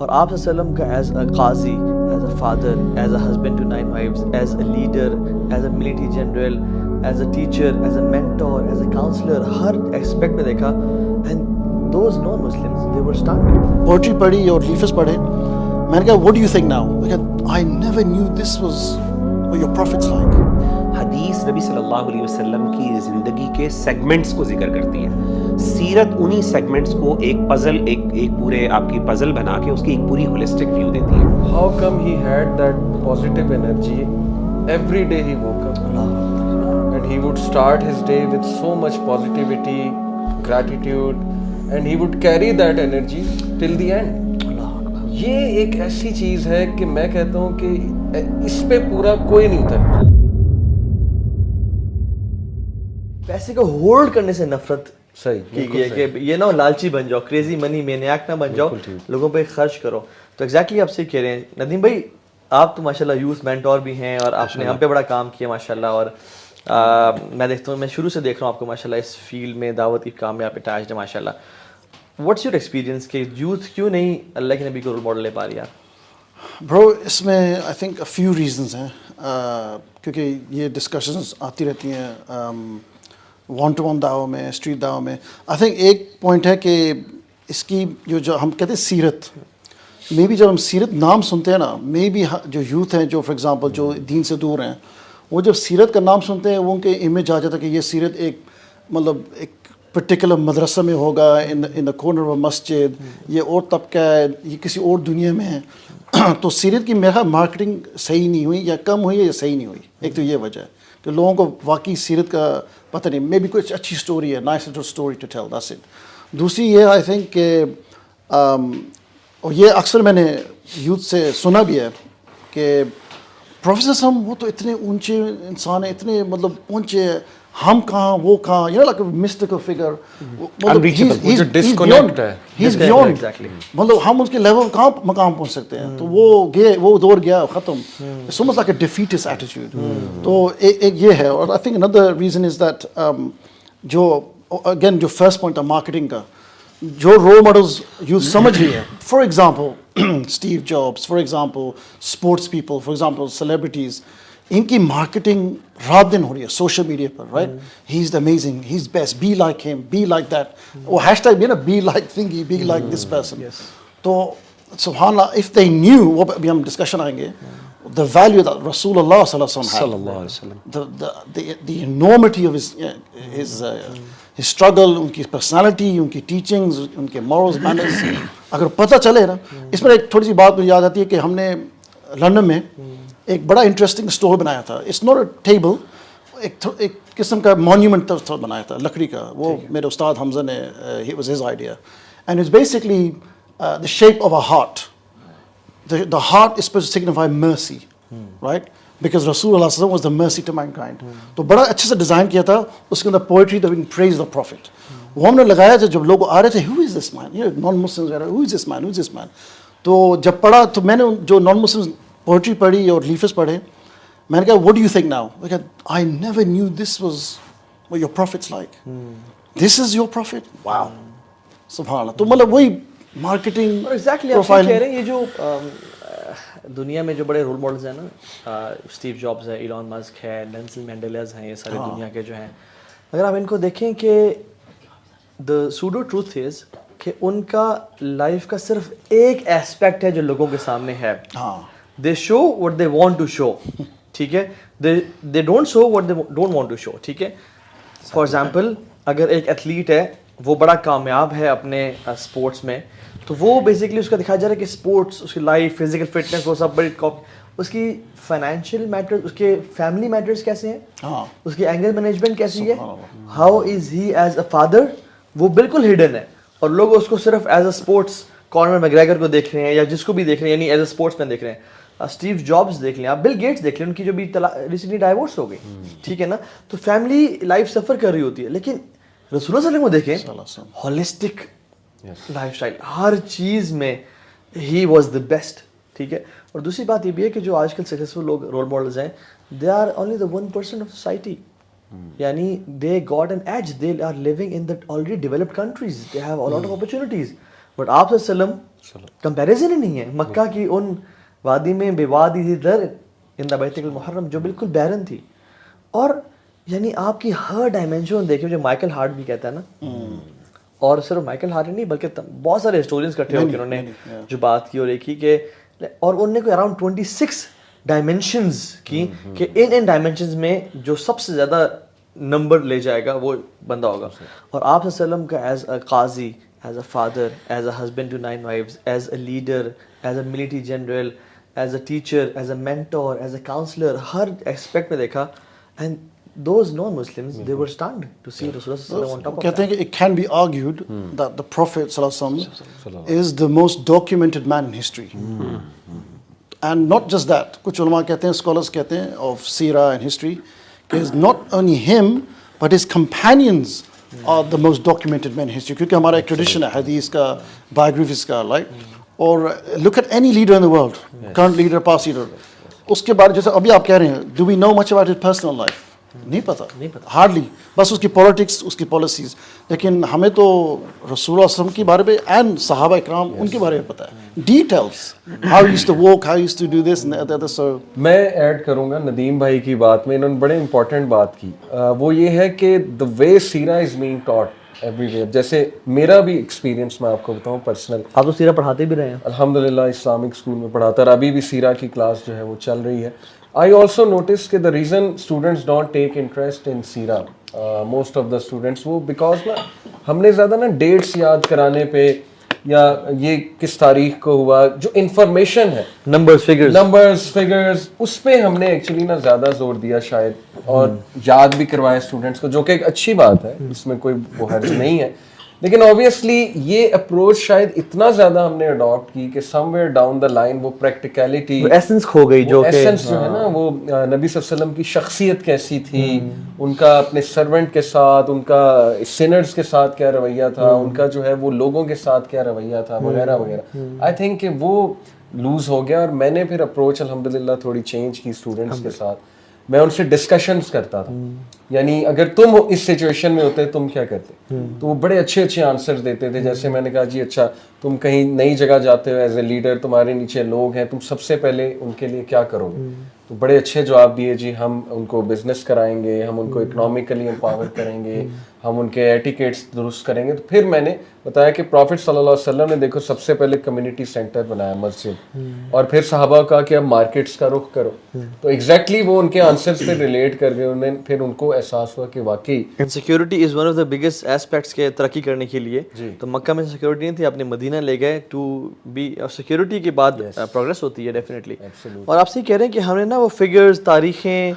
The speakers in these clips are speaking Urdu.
اور آپ صلی اللہ علیہ وسلم کا as a qazi, as a father, as a husband to 9 wives, as a leader, as a military general, as a teacher, as a mentor, as a counsellor, ہر ایسپیکٹ میں دیکھا. And those non Muslims they understand. Poetry پڑھی اور لیفز پڑھے, میں نے کہا what do you think now, I never knew this was what your prophets like. حدیث نبی صلی اللہ علیہ وسلم کی زندگی کے سیگمنٹس کو ذکر کرتی ہے. سیرت انہی سیگمنٹس کو ایک پزل, ایک پورے آپ کی پزل بنا کے اس کی ایک پوری ہولسٹک ویو دیتی ہے. How come he had that positive energy every day he woke up? And he would start his day with so much positivity, gratitude, and he would carry that energy till the end. یہ ایک ایسی چیز ہے کہ میں کہتا ہوں کہ اس پہ پورا کوئی نہیں اترتا. پیسے کو ہولڈ کرنے سے نفرت صحیح کی ہے کہ یہ نہ لالچی بن جاؤ, کریزی منی مینیاک نہ بن جاؤ, لوگوں پہ خرچ کرو. تو ایگزیکٹلی آپ سے کہہ رہے ہیں ندیم بھائی, آپ تو ماشاء اللہ یوتھ مینٹور بھی ہیں اور آپ نے ہم پہ بڑا کام کیا ماشاء اللہ. اور میں دیکھتا ہوں, میں شروع سے دیکھ رہا ہوں آپ کو ماشاء اللہ اس فیلڈ میں دعوت کی کام میں آپ اٹیچڈ ہے ماشاء اللہ. واٹس یور ایکسپیرینس کہ یوتھ کیوں نہیں اللہ کے نبی کو رول ماڈل لے پا رہی ہے؟ برو اس میں آئی تھنک فیو ریزنز ہیں, کیونکہ یہ ڈسکشنز آتی رہتی ہیں ون ٹو ون دعووں میں, اسٹریٹ دعووں میں. آئی تھنک ایک پوائنٹ ہے کہ اس کی جو ہم کہتے ہیں سیرت, مے بی جب ہم سیرت نام سنتے ہیں نا, مے بی جو یوتھ ہیں جو فار ایگزامپل جو دین سے دور ہیں, وہ جب سیرت کا نام سنتے ہیں وہ ان کے امیج آ جاتا ہے کہ یہ سیرت ایک مطلب ایک پرٹیکولر مدرسہ میں ہوگا, ان دا کارنر آف مسجد, یہ اور طبقہ ہے, یہ کسی اور دنیا میں ہے. تو سیرت کی میرا مارکیٹنگ صحیح نہیں ہوئی, یا کم ہوئی یا صحیح نہیں ہوئی. ایک تو یہ وجہ ہے کہ لوگوں کو واقعی سیرت کا پتہ نہیں, مے بی کچھ اچھی اسٹوری ہے, nice story to tell, that's it. دوسری یہ آئی تھنک کہ اور یہ اکثر میں نے یوتھ سے سنا بھی ہے کہ پروفیسر ہم وہ تو اتنے اونچے انسان ہیں, اتنے مطلب پہنچے, ہم کہاں وہ کہاں, you know like mystical figure, مطلب ہم اس کے لیول کہاں مقام پہنچ سکتے ہیں. تو وہ دور گیا ختم. So much like a defeatist attitude. تو ایک یہ ہے. اور I think and the reason is that جو اگین جو فرسٹ پوائنٹ تھا مارکیٹنگ کا, جو رول ماڈلز یوز سمجھ رہی ہے, for example Steve Jobs, for example sports people, for example celebrities, ان کی مارکیٹنگ رات دن ہو رہی ہے سوشل میڈیا پر, right. He is amazing, he is best, be like him, be like that. وہ ہیش ٹیگ بھی نا, be like thingy, be like this person. تو سبحان اللہ, اف دے نیو, وہ ابھی ہم ڈسکشن آئیں گے, the value that رسول اللہ صلی اللہ علیہ وسلم had, the enormity of his struggle, ان کی پرسنالٹی, ان کی ٹیچنگز, ان کے morals, manners, اگر پتہ چلے نا. اس میں ایک تھوڑی سی بات مجھے یاد آتی ہے کہ ہم نے لندن میں ایک بڑا انٹرسٹنگ اسٹور بنایا تھا. اٹس ناٹ اے ٹیبل, ایک قسم کا مونیومنٹ بنایا تھا لکڑی کا. وہ میرے استاد حمزہ نے, he was his idea, and it's basically the shape of a heart. The heart is supposed to signify mercy, right? Because Rasulullah was the mercy to mankind. تو بڑا اچھے سے ڈیزائن کیا تھا. اس کے اندر poetry that we praise the prophet. وہ ہم نے لگایا تھا, جب لوگ آ رہے تھے, who is this man? Non Muslims, who is this man? Who is this man? تو جب پڑھا تو میں نے جو نان مسلمز پوئٹری پڑھی اور لیفز پڑھے, میں نے کہا what do you think now? I never knew this was what your prophet's like. This is your prophet? Wow. سبحان اللہ. تو مطلب وہی مارکیٹنگ ایگزیکٹلی آپ کہہ رہے ہیں. یہ جو دنیا میں جو بڑے رول ماڈلز ہیں نا, اسٹیو جابس ہے, ایلان مسک ہے, نیلسن مینڈیلاز ہیں, یہ سارے دنیا کے جو ہیں, اگر آپ ان کو دیکھیں کہ دا سوڈو ٹروتھ از کہ ان کا لائف کا صرف ایک ایسپیکٹ ہے جو لوگوں کے سامنے ہے. They show what they want to show, ٹھیک ہے, they don't show what they don't want to show, ٹھیک ہے. فار ایگزامپل اگر ایک ایتھلیٹ ہے, وہ بڑا کامیاب ہے اپنے اسپورٹس میں, تو وہ بیسکلی اس کا دکھایا جا رہا ہے کہ اسپورٹس, اس کی لائف, فزیکل فٹنس, وہ سب بڑی اس کی فائنینشیل میٹرز, اس کے فیملی میٹرز کیسے ہیں, اس کی اینگر مینجمنٹ کیسی ہے, how is he as a father, وہ بالکل ہڈن ہے. اور لوگ اس کو صرف ایز اے اسپورٹس, کارنر میگریگر کو دیکھ رہے ہیں یا جس کو بھی دیکھ رہے ہیں, یعنی ایز اے اسپورٹس مین دیکھ رہے ہیں. اسٹیو جابس دیکھ لیں آپ, بل گیٹس دیکھ لیں, ان کی جو بھی ریسنٹلی ڈائیورس ہو گئی, ٹھیک ہے نا. تو فیملی لائف سفر کر رہی ہوتی ہے, لیکن رسول اللہ صلی اللہ علیہ وسلم کو دیکھیں, ہولسٹک لائف اسٹائل, ہر چیز میں ہی واز دا بیسٹ, ٹھیک ہے. اور دوسری بات یہ بھی ہے کہ جو آج کل سکسیزفل لوگ رول ماڈلز ہیں, they are only the 1% of society, یعنی they got an edge, they are living in the already developed countries, they have a lot of opportunities. But آپ صلی اللہ علیہ وسلم کمپیریزن ہی نہیں ہے مکہ کی ان وادی میں بے وادی ذی در ان بیت المحرم جو بالکل بیرن تھی. اور یعنی آپ کی ہر ڈائمینشن دیکھیں جو مائیکل ہارٹ بھی کہتا ہے نا, اور صرف مائیکل ہارٹ نہیں بلکہ بہت سارے ہسٹورینس اکٹھے ہو کے انہوں نے جو بات کی اور ایک ہی کہ, اور انہوں نے کوئی اراؤنڈ 26 ڈائمینشنز کی کہ ان ڈائمینشنز میں جو سب سے زیادہ نمبر لے جائے گا وہ بندہ ہوگا. اور آپ صلی اللہ علیہ وسلم کا as a qazi, as a father, as a husband to 9 wives, as a leader, as a military general, as a teacher, as a mentor, as a counsellor, ہر ایسپیکٹ میں دیکھا. And those non-Muslims, they were stunned to see Rasulullah sallallahu alaihi wasallam on top of کہتے ہیں کہ it can be argued that the Prophet sallallahu alaihi wasallam is the most documented man in history. And not just that, کچھ علماء کہتے ہیں, scholars کہتے ہیں of Sirah and history, کہ not only him but his companions are the most documented men in history. کیونکہ ہمارا ایک ٹریڈیشن ہے حدیث کا, biographies کا, right? اور look at any leader in the world, current leader, past leader, اس کے بارے جیسے ابھی آپ کہہ رہے ہیں, do we know much about his personal life? نہیں پتا, ہارڈلی, بس اس کی پولیٹکس, اس کی پالیسیز. لیکن ہمیں تو رسول اللہ صلی اللہ علیہ وسلم کے بارے میں اینڈ صحابہ اکرام ان کے بارے میں پتا ہے, details, how used to walk, how used to do this and other. So میں ایڈ کروں گا ندیم بھائی کی بات میں, انہوں نے بڑے امپورٹنٹ بات کی, وہ یہ ہے کہ the way Seerah is being taught everywhere. جیسے میرا بھی ایکسپیرینس میں آپ کو بتاؤں پرسنل, آپ تو سیرہ پڑھاتے بھی رہے ہیں الحمدللہ اسلامک اسکول میں پڑھاتا رہا, ابھی بھی سیرا کی کلاس جو ہے وہ چل رہی ہے. I also noticed کہ the reason students don't take interest in Sierra, most of the students, وہ because نا ہم نے زیادہ نا ڈیٹس یاد کرانے پہ یا یہ کس تاریخ کو ہوا, جو انفارمیشن ہے, نمبرز فگرز, اس پہ ہم نے ایکچولی نا زیادہ زور دیا شاید, اور یاد بھی کروایا اسٹوڈنٹس کو, جو کہ ایک اچھی بات ہے, اس میں کوئی وہ حرج نہیں ہے. لیکن آبویسلی یہ اپروچ شاید اتنا زیادہ ہم نے اڈاپٹ کی کہ سم ویئر ڈاؤن دا لائن وہ پریکٹیکلٹی, ایسنس کھو گئی, جو ایسنس جو ہے نا, وہ نبی صلی اللہ علیہ وسلم کی شخصیت کیسی تھی, ان کا اپنے سرونٹ کے ساتھ, ان کا سینرز کے ساتھ کیا رویہ تھا, ان کا جو ہے وہ لوگوں کے ساتھ کیا رویہ تھا, وغیرہ وغیرہ. آئی تھنک کہ وہ لوز ہو گیا, اور میں نے پھر اپروچ الحمدللہ تھوڑی چینج کی اسٹوڈنٹس کے ساتھ. میں ان سے ڈسکشنز کرتا تھا, یعنی اگر تم اس سچویشن میں ہوتے تم کیا کرتے, تو وہ بڑے اچھے اچھے آنسرز دیتے تھے. جیسے میں نے کہا جی اچھا تم کہیں نئی جگہ جاتے ہو ایز اے لیڈر, تمہارے نیچے لوگ ہیں, تم سب سے پہلے ان کے لیے کیا کرو گے, تو بڑے اچھے جواب دیے, جی ہم ان کو بزنس کرائیں گے, ہم ان کو اکنامکلی امپاور کریں گے, ہم ان کے ایٹیکیٹس درست کریں گے. تو پھر میں نے بتایا کہ پروفٹ صلی اللہ علیہ وسلم نے دیکھو سب سے پہلے کمیونٹی سینٹر بنایا, مسجد, اور پھر صحابہ کا کہ اب مارکیٹس کا رخ کرو. تو ایگزیکٹلی وہ ان کے آنسرز پہ ریلیٹ کر گئے, انہیں پھر ان کو احساس ہوا کہ واقعی security is one of the biggest aspects کے ترقی کرنے کے لیے. تو مکہ میں سیکورٹی نہیں تھی, اپنے مدینہ لے گئے ٹو بی, سیکورٹی کے بعد پروگرس ہوتی ہے ڈیفینیٹلی. اور آپ سے کہہ رہے ہیں کہ ہم نے نا وہ فگرز, تاریخیں,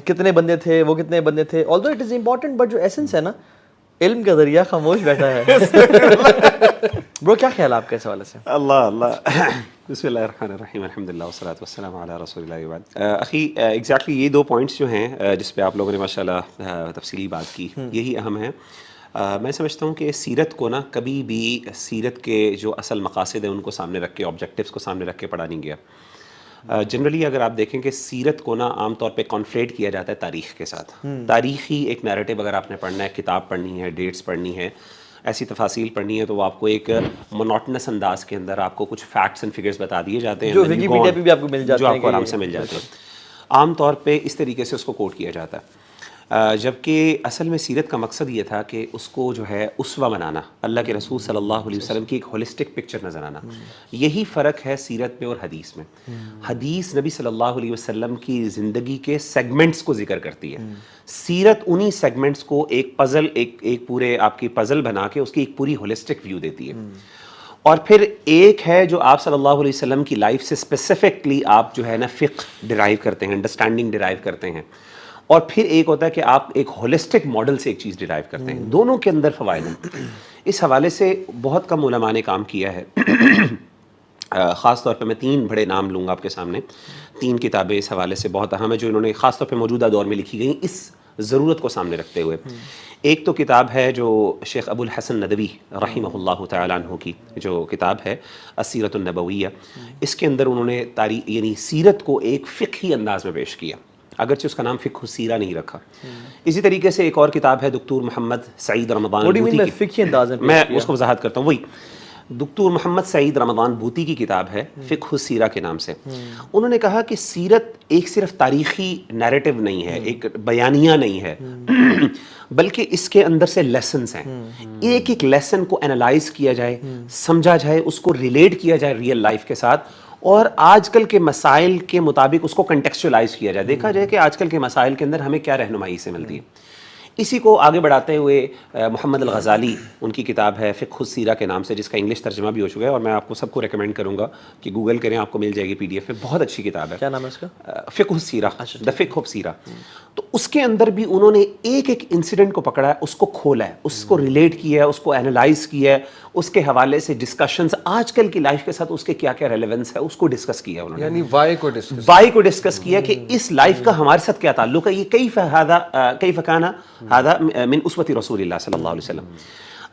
کتنے بندے تھے, وہ کتنے بندے تھے, آلدو اٹ از امپورٹنٹ, بٹ جو ایسنس ہے نا, علم کا ذریعہ خاموش بیٹھا ہے. برو کیا خیال آپ کے اس حوالے سے؟ اللہ بسم اللہ الرحمن الرحیم, الحمدللہ والصلاۃ والسلام علی رسول اللہ وبعد. اخی ایگزیکٹلی یہ 2 پوائنٹس جو ہیں جس پہ آپ لوگوں نے ماشاءاللہ تفصیلی بات کی, یہی اہم ہے. میں سمجھتا ہوں کہ سیرت کو نا کبھی بھی سیرت کے جو اصل مقاصد ہیں ان کو سامنے رکھ کے, آبجیکٹیوز کو سامنے رکھ کے پڑھا نہیں گیا. جنرلی اگر آپ دیکھیں کہ سیرت کو نا عام طور پہ کانفلیٹ کیا جاتا ہے تاریخ کے ساتھ. تاریخی ایک نیریٹو اگر آپ نے پڑھنا ہے, کتاب پڑھنی ہے, ڈیٹس پڑھنی ہے, ایسی تفاصیل پڑھنی ہے, تو وہ آپ کو ایک مونوٹنس انداز کے اندر آپ کو کچھ فیکٹس اینڈ فگرز بتا دیے جاتے ہیں, جو ویکیپیڈیا پہ بھی آپ کو مل جاتے ہیں, جو آپ کو آرام سے مل جاتے ہیں. عام طور پہ اس طریقے سے اس کو کوٹ کیا جاتا ہے, جبکہ اصل میں سیرت کا مقصد یہ تھا کہ اس کو جو ہے اسوہ بنانا, اللہ کے رسول صلی اللہ علیہ وسلم کی ایک ہولسٹک پکچر نظر آنا. یہی فرق ہے سیرت میں اور حدیث میں. حدیث نبی صلی اللہ علیہ وسلم کی زندگی کے سیگمنٹس کو ذکر کرتی ہے, سیرت انہی سیگمنٹس کو ایک پزل, ایک پورے آپ کی پزل بنا کے اس کی ایک پوری ہولسٹک ویو دیتی ہے. اور پھر ایک ہے جو آپ صلی اللہ علیہ وسلم کی لائف سے اسپیسیفکلی آپ جو ہے نا فقہ ڈرائیو کرتے ہیں, انڈرسٹینڈنگ ڈرائیو کرتے ہیں, اور پھر ایک ہوتا ہے کہ آپ ایک ہولسٹک ماڈل سے ایک چیز ڈرائیو کرتے ہیں. دونوں کے اندر فوائد ہیں. اس حوالے سے بہت کم علماء نے کام کیا ہے. خاص طور پہ میں 3 بڑے نام لوں گا آپ کے سامنے. 3 کتابیں اس حوالے سے بہت اہم ہیں جو انہوں نے خاص طور پہ موجودہ دور میں لکھی گئیں اس ضرورت کو سامنے رکھتے ہوئے. ایک تو کتاب ہے جو شیخ ابو الحسن ندوی رحمہ اللہ تعالیٰ عنہ کی جو کتاب ہے السیرۃ النبویہ. اس کے اندر انہوں نے تاریخ یعنی سیرت کو ایک فقہی انداز میں پیش کیا, اگرچہ اس کا نام فقہ السیرہ نہیں رکھا. اسی طریقے سے ایک اور کتاب ہے دکتور محمد سعید رمضان, فقہی انداز میں اس کو وضاحت کرتا ہوں. وہی دکتور محمد سعید رمضان بوتی کی کتاب ہے فقہ السیرہ کے نام سے. انہوں نے کہا کہ سیرت ایک صرف تاریخی نیریٹو نہیں ہے, ایک بیانیہ نہیں ہے, بلکہ اس کے اندر سے لیسنز ہیں. ایک ایک لیسن کو انالائز کیا جائے, سمجھا جائے, اس کو ریلیٹ کیا جائے ریئل لائف کے ساتھ, اور آج کل کے مسائل کے مطابق اس کو کنٹیکسچولائز کیا جائے, دیکھا جائے کہ آج کل کے مسائل کے اندر ہمیں کیا رہنمائی سے ملتی ہے. اسی کو آگے بڑھاتے ہوئے محمد الغزالی, ان کی کتاب ہے فقہ السیرہ کے نام سے, جس کا انگلش ترجمہ بھی ہو چکا ہے, اور میں آپ کو سب کو ریکمینڈ کروں گا کہ گوگل کریں, آپ کو مل جائے گی PDF میں, بہت اچھی کتاب ہے. کیا نام ہے اس کا؟ فقہ السیرہ, دا فقہ آف سیرہ. تو اس کے اندر بھی انہوں نے ایک ایک انسیڈنٹ کو پکڑا ہے, اس کو کھولا ہے, اس کو ریلیٹ کیا ہے, اس کو اینالائز کیا ہے, اس کے حوالے سے ڈسکشنز آج کل کی لائف کے ساتھ اس کے کیا کیا ریلیونس ہے اس کو ڈسکس کیا انہوں نے, یعنی وائی کو ڈسکس کیا کہ اس لائف کا ہمارے ساتھ کیا تعلق ہے, یہ کیف کان ھذا من اسوۃ رسول اللہ صلی اللہ علیہ وسلم.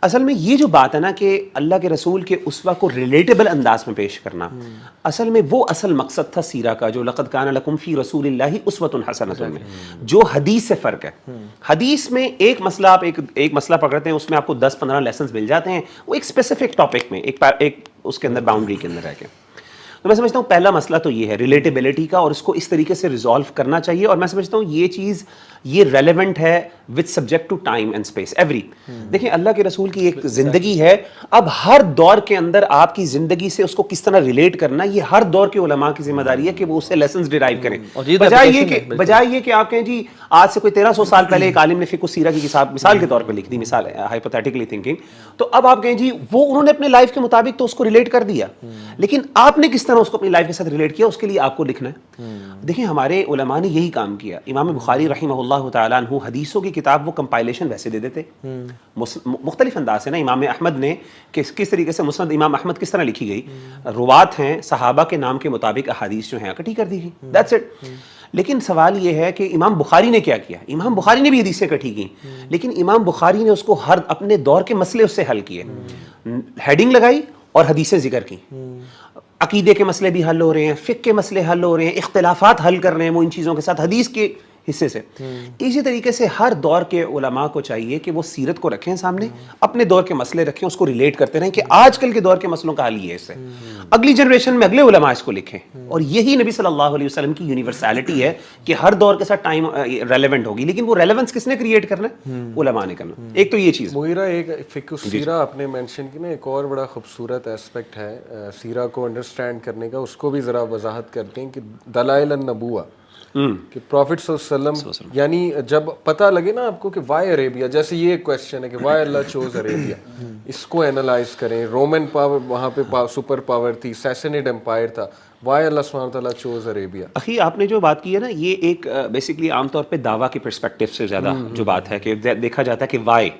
اصل میں یہ جو بات ہے نا کہ اللہ کے رسول کے اسوہ کو ریلیٹیبل انداز میں پیش کرنا, اصل میں وہ اصل مقصد تھا سیرہ کا, جو لقد کان لکم فی رسول اللہ اسوۃ حسنۃ میں, جو حدیث سے فرق ہے. حدیث میں ایک مسئلہ آپ ایک مسئلہ پکڑتے ہیں, اس میں آپ کو 10-15 لیسنز مل جاتے ہیں, وہ ایک اسپیسیفک ٹاپک میں, ایک اس کے اندر باؤنڈری کے اندر رہ کے. تو میں سمجھتا ہوں پہلا مسئلہ تو یہ ہے ریلیٹیبلٹی کا, اور اس کو اس طریقے سے ریزالو کرنا چاہیے. اور میں سمجھتا ہوں یہ چیز یہ ریلیونٹ ہے with subject to time and space every. دیکھیں اللہ کے رسول کی ایک زندگی ہے, اب ہر دور کے اندر آپ کی زندگی سے اس کو کس طرح ریلیٹ کرنا, یہ ہر دور کے علماء کی ذمہ داری ہے کہ وہ اس سے لیسنز ڈیرائیو کریں, بجائے یہ کہ آپ کہیں جی آج سے کوئی 1300 سال پہلے ایک عالم نے فقہ السیرہ کی کتاب مثال کے طور پہ لکھ دی, مثال ہے ہائپوتھیٹیکلی تھنکنگ, تو اب آپ کہیں جی وہ انہوں نے اپنے لائف کے مطابق تو اس کو ریلیٹ کر دیا, لیکن آپ نے کس طرح اس کو اپنی لائف کے ساتھ ریلیٹ کیا, اس کے لیے آپ کو لکھنا ہے. دیکھیں ہمارے علماء نے یہی کام کیا. امام بخاری رحمہ اللہ تعالیٰ عنہ حدیثوں کی کتاب وہ کمپائلیشن ویسے دے دیتے, مختلف انداز سے نا. امام احمد نے کس طریقے سے مسند امام احمد کس طرح لکھی گئی, روات ہیں صحابہ کے نام کے مطابق احادیث جو ہیں اکٹھی کر دی گئی, دیٹس اٹ. لیکن سوال یہ ہے کہ امام بخاری نے کیا کیا. امام بخاری نے بھی حدیثیں اکٹھی کی, لیکن امام بخاری نے اس کو ہر اپنے دور کے مسئلے اس سے حل کیے, ہیڈنگ لگائی اور حدیثیں ذکر کی. عقیدے کے مسئلے بھی حل ہو رہے ہیں, فقہ کے مسئلے حل ہو رہے ہیں, اختلافات حل کر رہے ہیں وہ ان چیزوں کے ساتھ حدیث کے حصے سے. اسی طریقے سے ہر دور کے علماء کو چاہیے کہ وہ سیرت کو رکھیں سامنے, اپنے دور کے مسئلے رکھیں, اس کو ریلیٹ کرتے رہیں کہ آج کل کے دور کے مسئلوں کا حل یہ ہے, اس سے اگلی جنریشن میں اگلے علماء اس کو لکھیں. اور یہی نبی صلی اللہ علیہ وسلم کی یونیورسلٹی ہے کہ ہر دور کے ساتھ ٹائم ریلیونٹ ہوگی, لیکن وہ ریلیونس کس نے کریٹ کرنا ہے, علماء نے کرنا. ایک تو یہ چیز. مغیرہ ایک فقہ السیرہ آپ نے مینشن کی نا, ایک اور بڑا خوبصورت ایسپیکٹ ہے سیرہ کو انڈرسٹینڈ کرنے کا, اس کو بھی ذرا وضاحت کرتے ہیں کہ دلائل النبوہ, کہ پروفٹ صلی اللہ علیہ وسلم, یعنی جب پتہ لگے نا آپ کو کہ وائی عربیہ, جیسے یہ ایک کویسچن ہے کہ وائی اللہ چوز عربیہ, اس کو اینالائز کریں. رومن پاور وہاں پہ سپر پاور تھی, سیسنیڈ امپائر تھا, وائی اللہ سبحانہ وتعالیٰ چوز عربیہ. اخی آپ نے جو بات کی ہے نا, یہ ایک بیسیکلی عام طور پہ دعویٰ کے پرسپیکٹو سے زیادہ جو بات ہے کہ دیکھا جاتا ہے کہ وائی,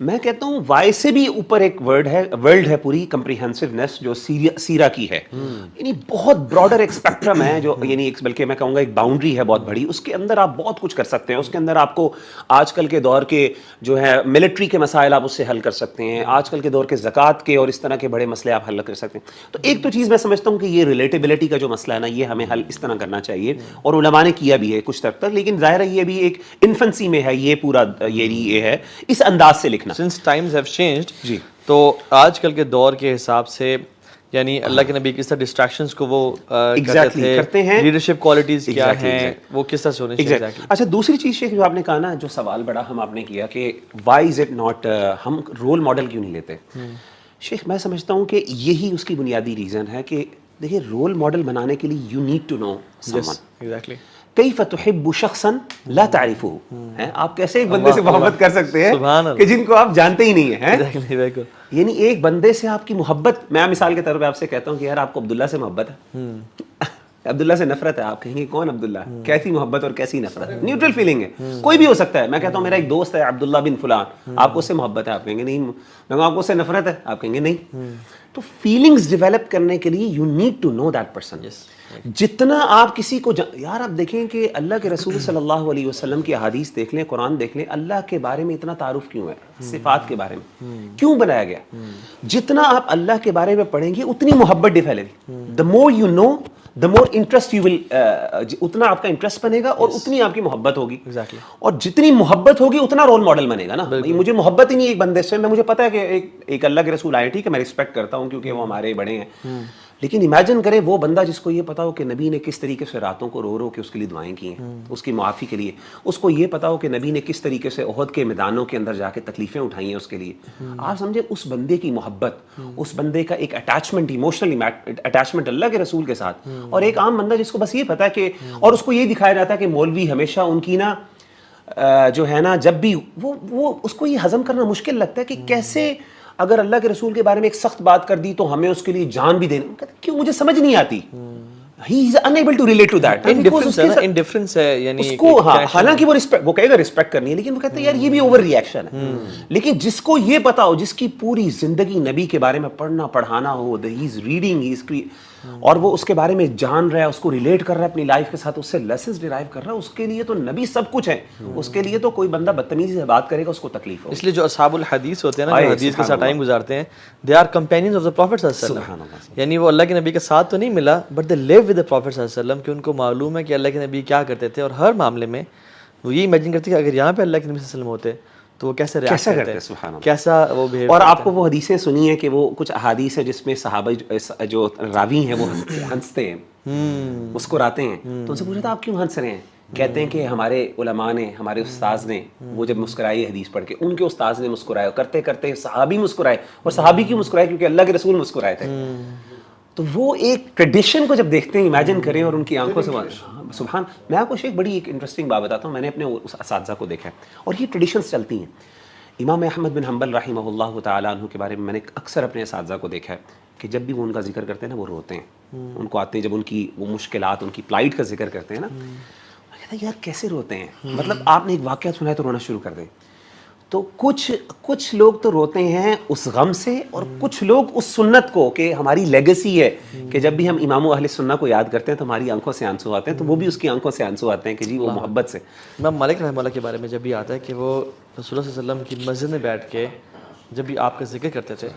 میں کہتا ہوں وائی سے بھی اوپر ایک ورلڈ ہے پوری کمپریہنسونیس جو سیرہ کی ہے, یعنی بہت براڈر ایک اسپیکٹرم ہے, جو یعنی بلکہ میں کہوں گا ایک باؤنڈری ہے بہت بڑی, اس کے اندر آپ بہت کچھ کر سکتے ہیں. اس کے اندر آپ کو آج کل کے دور کے جو ہے ملٹری کے مسائل آپ اس سے حل کر سکتے ہیں, آج کل کے دور کے زکوٰۃ کے اور اس طرح کے بڑے مسئلے آپ حل کر سکتے ہیں. تو ایک تو چیز میں سمجھتا ہوں کہ یہ ریلیٹیبلٹی کا جو مسئلہ ہے نا, یہ ہمیں حل اس طرح کرنا چاہیے, اور علماء نے کیا بھی ہے کچھ حد تک, لیکن ظاہر ہے یہ بھی ایک انفنسی میں ہے, یہ پورا یہ ہے اس انداز سے لکھنا. سنس ٹائمز ہیو چینجڈ, جی, تو آج کل کے دور کے حساب سے یعنی اللہ کے نبی کس طرح ڈسٹریکشنز کو وہ کرتے ہیں, لیڈرشپ کوالٹیز کیا ہیں, وہ کس طرح سے ہونے چاہیے. اچھا دوسری چیز شیخ جو آپ نے کہا نا, جو سوال بڑا ہم آپ نے کیا کہ وائی از اٹ ناٹ, ہم رول ماڈل کیوں نہیں لیتے. شیخ میں سمجھتا ہوں کہ یہی اس کی بنیادی ریزن ہے کہ دیکھیے رول ماڈل بنانے کے لیے you need to know exactly کیف تحب شخصا لا تعرفه, آپ کیسے ایک بندے سے محبت کر سکتے ہیں کہ جن کو آپ جانتے ہی نہیں ہیں. یعنی ایک بندے سے آپ کی محبت, میں مثال کے طور پہ آپ سے کہتا ہوں کہ یار آپ کو عبداللہ سے محبت ہے, عبداللہ سے نفرت ہے, آپ کہیں گے کون عبداللہ, کیسی محبت اور کیسی نفرت, نیوٹرل فیلنگ ہے, کوئی بھی ہو سکتا ہے. میں کہتا ہوں میرا ایک دوست ہے عبداللہ بن فلان, آپ کو اس سے محبت ہے, آپ کہیں گے نہیں. میں کہوں آپ کو اس سے نفرت ہے, آپ کہیں گے نہیں. تو فیلنگز ڈیولپ کرنے کے لیے you need to know that person. جتنا آپ کسی کو یار آپ دیکھیں کہ اللہ کے رسول صلی اللہ علیہ وسلم کی احادیث دیکھ لیں, قرآن دیکھ لیں, اللہ کے بارے میں اتنا تعارف کیوں ہے, صفات کے بارے میں کیوں بنایا گیا. جتنا آپ اللہ کے بارے میں پڑھیں گے اتنی محبت develop. The more you know the more interest you will اتنا آپ کا انٹرسٹ بنے گا اور اتنی آپ کی محبت ہوگی. اور جتنی محبت ہوگی اتنا رول ماڈل بنے گا نا. مجھے محبت ہی نہیں ایک بندے سے, مجھے پتا ہے کہ ایک اللہ کے رسول آئے, ٹھیک ہے میں رسپیکٹ کرتا ہوں کیونکہ وہ ہمارے بڑے ہیں, لیکن امیجن کریں وہ بندہ جس کو یہ پتا ہو کہ نبی نے کس طریقے سے راتوں کو رو رو کے اس کے لیے دعائیں کی ہیں اس کی معافی کے لیے, اس کو یہ پتا ہو کہ نبی نے کس طریقے سے احد کے میدانوں کے اندر جا کے تکلیفیں اٹھائی ہیں اس کے لیے. آپ سمجھے اس بندے کی محبت, اس بندے کا ایک اٹیچمنٹ, ایموشنل اٹیچمنٹ اللہ کے رسول کے ساتھ, اور ایک عام بندہ جس کو بس یہ پتا ہے کہ, اور اس کو یہ دکھایا جاتا ہے کہ مولوی ہمیشہ ان کی نا جو ہے نا, جب بھی وہ اس کو یہ ہضم کرنا مشکل لگتا ہے کہ کیسے اگر اللہ کے رسول کے بارے میں ایک سخت بات کر دی تو ہمیں اس کے لیے جان بھی دینا. کہتے کیوں, مجھے سمجھ نہیں آتی. He is unable to relate to that. Indifference ہے یعنی اس کو, ہاں حالانکہ وہ کہے گا رسپیکٹ کرنی ہے, لیکن وہ کہتے ہیں یار یہ بھی اوور ریئیکشن ہے. لیکن جس کو یہ پتا ہو, جس کی پوری زندگی نبی کے بارے میں پڑھنا پڑھانا ہو, he is reading, he is اور وہ اس کے بارے میں جان رہا ہے, اس کو ریلیٹ کر رہا ہے اپنی لائف کے ساتھ, اس سے لیسنز ڈرائیو کر رہا ہے, اس کے لیے تو نبی سب کچھ ہے. اس کے لیے تو کوئی بندہ بدتمیزی سے بات کرے گا اس کو تکلیف ہو. اس لیے جو اصحاب الحدیث ہوتے ہیں نا, جو حدیث کے ساتھ ٹائم گزارتے ہیں, they are companions of the Prophet صلی اللہ علیہ وسلم. یعنی وہ اللہ کے نبی کے ساتھ تو نہیں ملا, but they live with the Prophet صلی اللہ علیہ وسلم, کہ ان کو معلوم ہے کہ اللہ کے نبی کیا کرتے تھے, اور ہر معاملے میں وہ یہ امیجن کرتے کہ اگر یہاں پہ اللہ کے نبی صلی اللہ علیہ وسلم ہوتے تو وہ کیسے ریئیکٹ کرتے ہیں, سبحان اللہ, کیسا وہ بہیو. اور آپ کو وہ حدیثیں سنی ہیں کہ وہ کچھ احادیث ہے جس میں صحابہ جو راوی ہیں وہ ہنستے ہیں, مسکراتے ہیں, تو ان سے پوچھا تھا آپ کیوں ہنس رہے ہیں, کہتے ہیں کہ ہمارے علماء نے, ہمارے استاذ نے, وہ جب مسکرائے حدیث پڑھ کے, ان کے استاذ نے مسکرائے, کرتے کرتے صحابی مسکرائے. اور صحابی کیوں مسکرائے, کیونکہ اللہ کے رسول مسکرائے تھے. تو وہ ایک ٹریڈیشن کو جب دیکھتے ہیں, امیجن کریں, اور ان کی آنکھوں سے سبحان. میں آپ کو ایک بڑی ایک انٹرسٹنگ بات بتاتا ہوں, میں نے اپنے اساتذہ کو دیکھا ہے, اور یہ ٹریڈیشنز چلتی ہیں. امام احمد بن حنبل رحمہ اللہ تعالیٰ عنہ کے بارے میں نے اکثر اپنے اساتذہ کو دیکھا ہے کہ جب بھی وہ ان کا ذکر کرتے ہیں نا وہ روتے ہیں. ان کو آتے ہیں جب ان کی وہ مشکلات, ان کی پلائٹ کا ذکر کرتے ہیں نا, میں کہتا ہوں یار کیسے روتے ہیں, مطلب آپ نے ایک واقعہ سنا ہے تو رونا شروع کر دیں. تو کچھ لوگ تو روتے ہیں اس غم سے, اور کچھ لوگ اس سنت کو, کہ ہماری لیگیسی ہے کہ جب بھی ہم امام اہل سنت کو یاد کرتے ہیں تو ہماری آنکھوں سے آنسو آتے ہیں, تو وہ بھی اس کی آنکھوں سے آنسو آتے ہیں کہ جی وہ محبت سے. امام مالک رحمہ اللہ کے بارے میں جب بھی آتا ہے کہ وہ رسول اللہ صلی اللہ علیہ وسلم کی مسجد میں بیٹھ کے جب بھی آپ کا ذکر کرتے تھے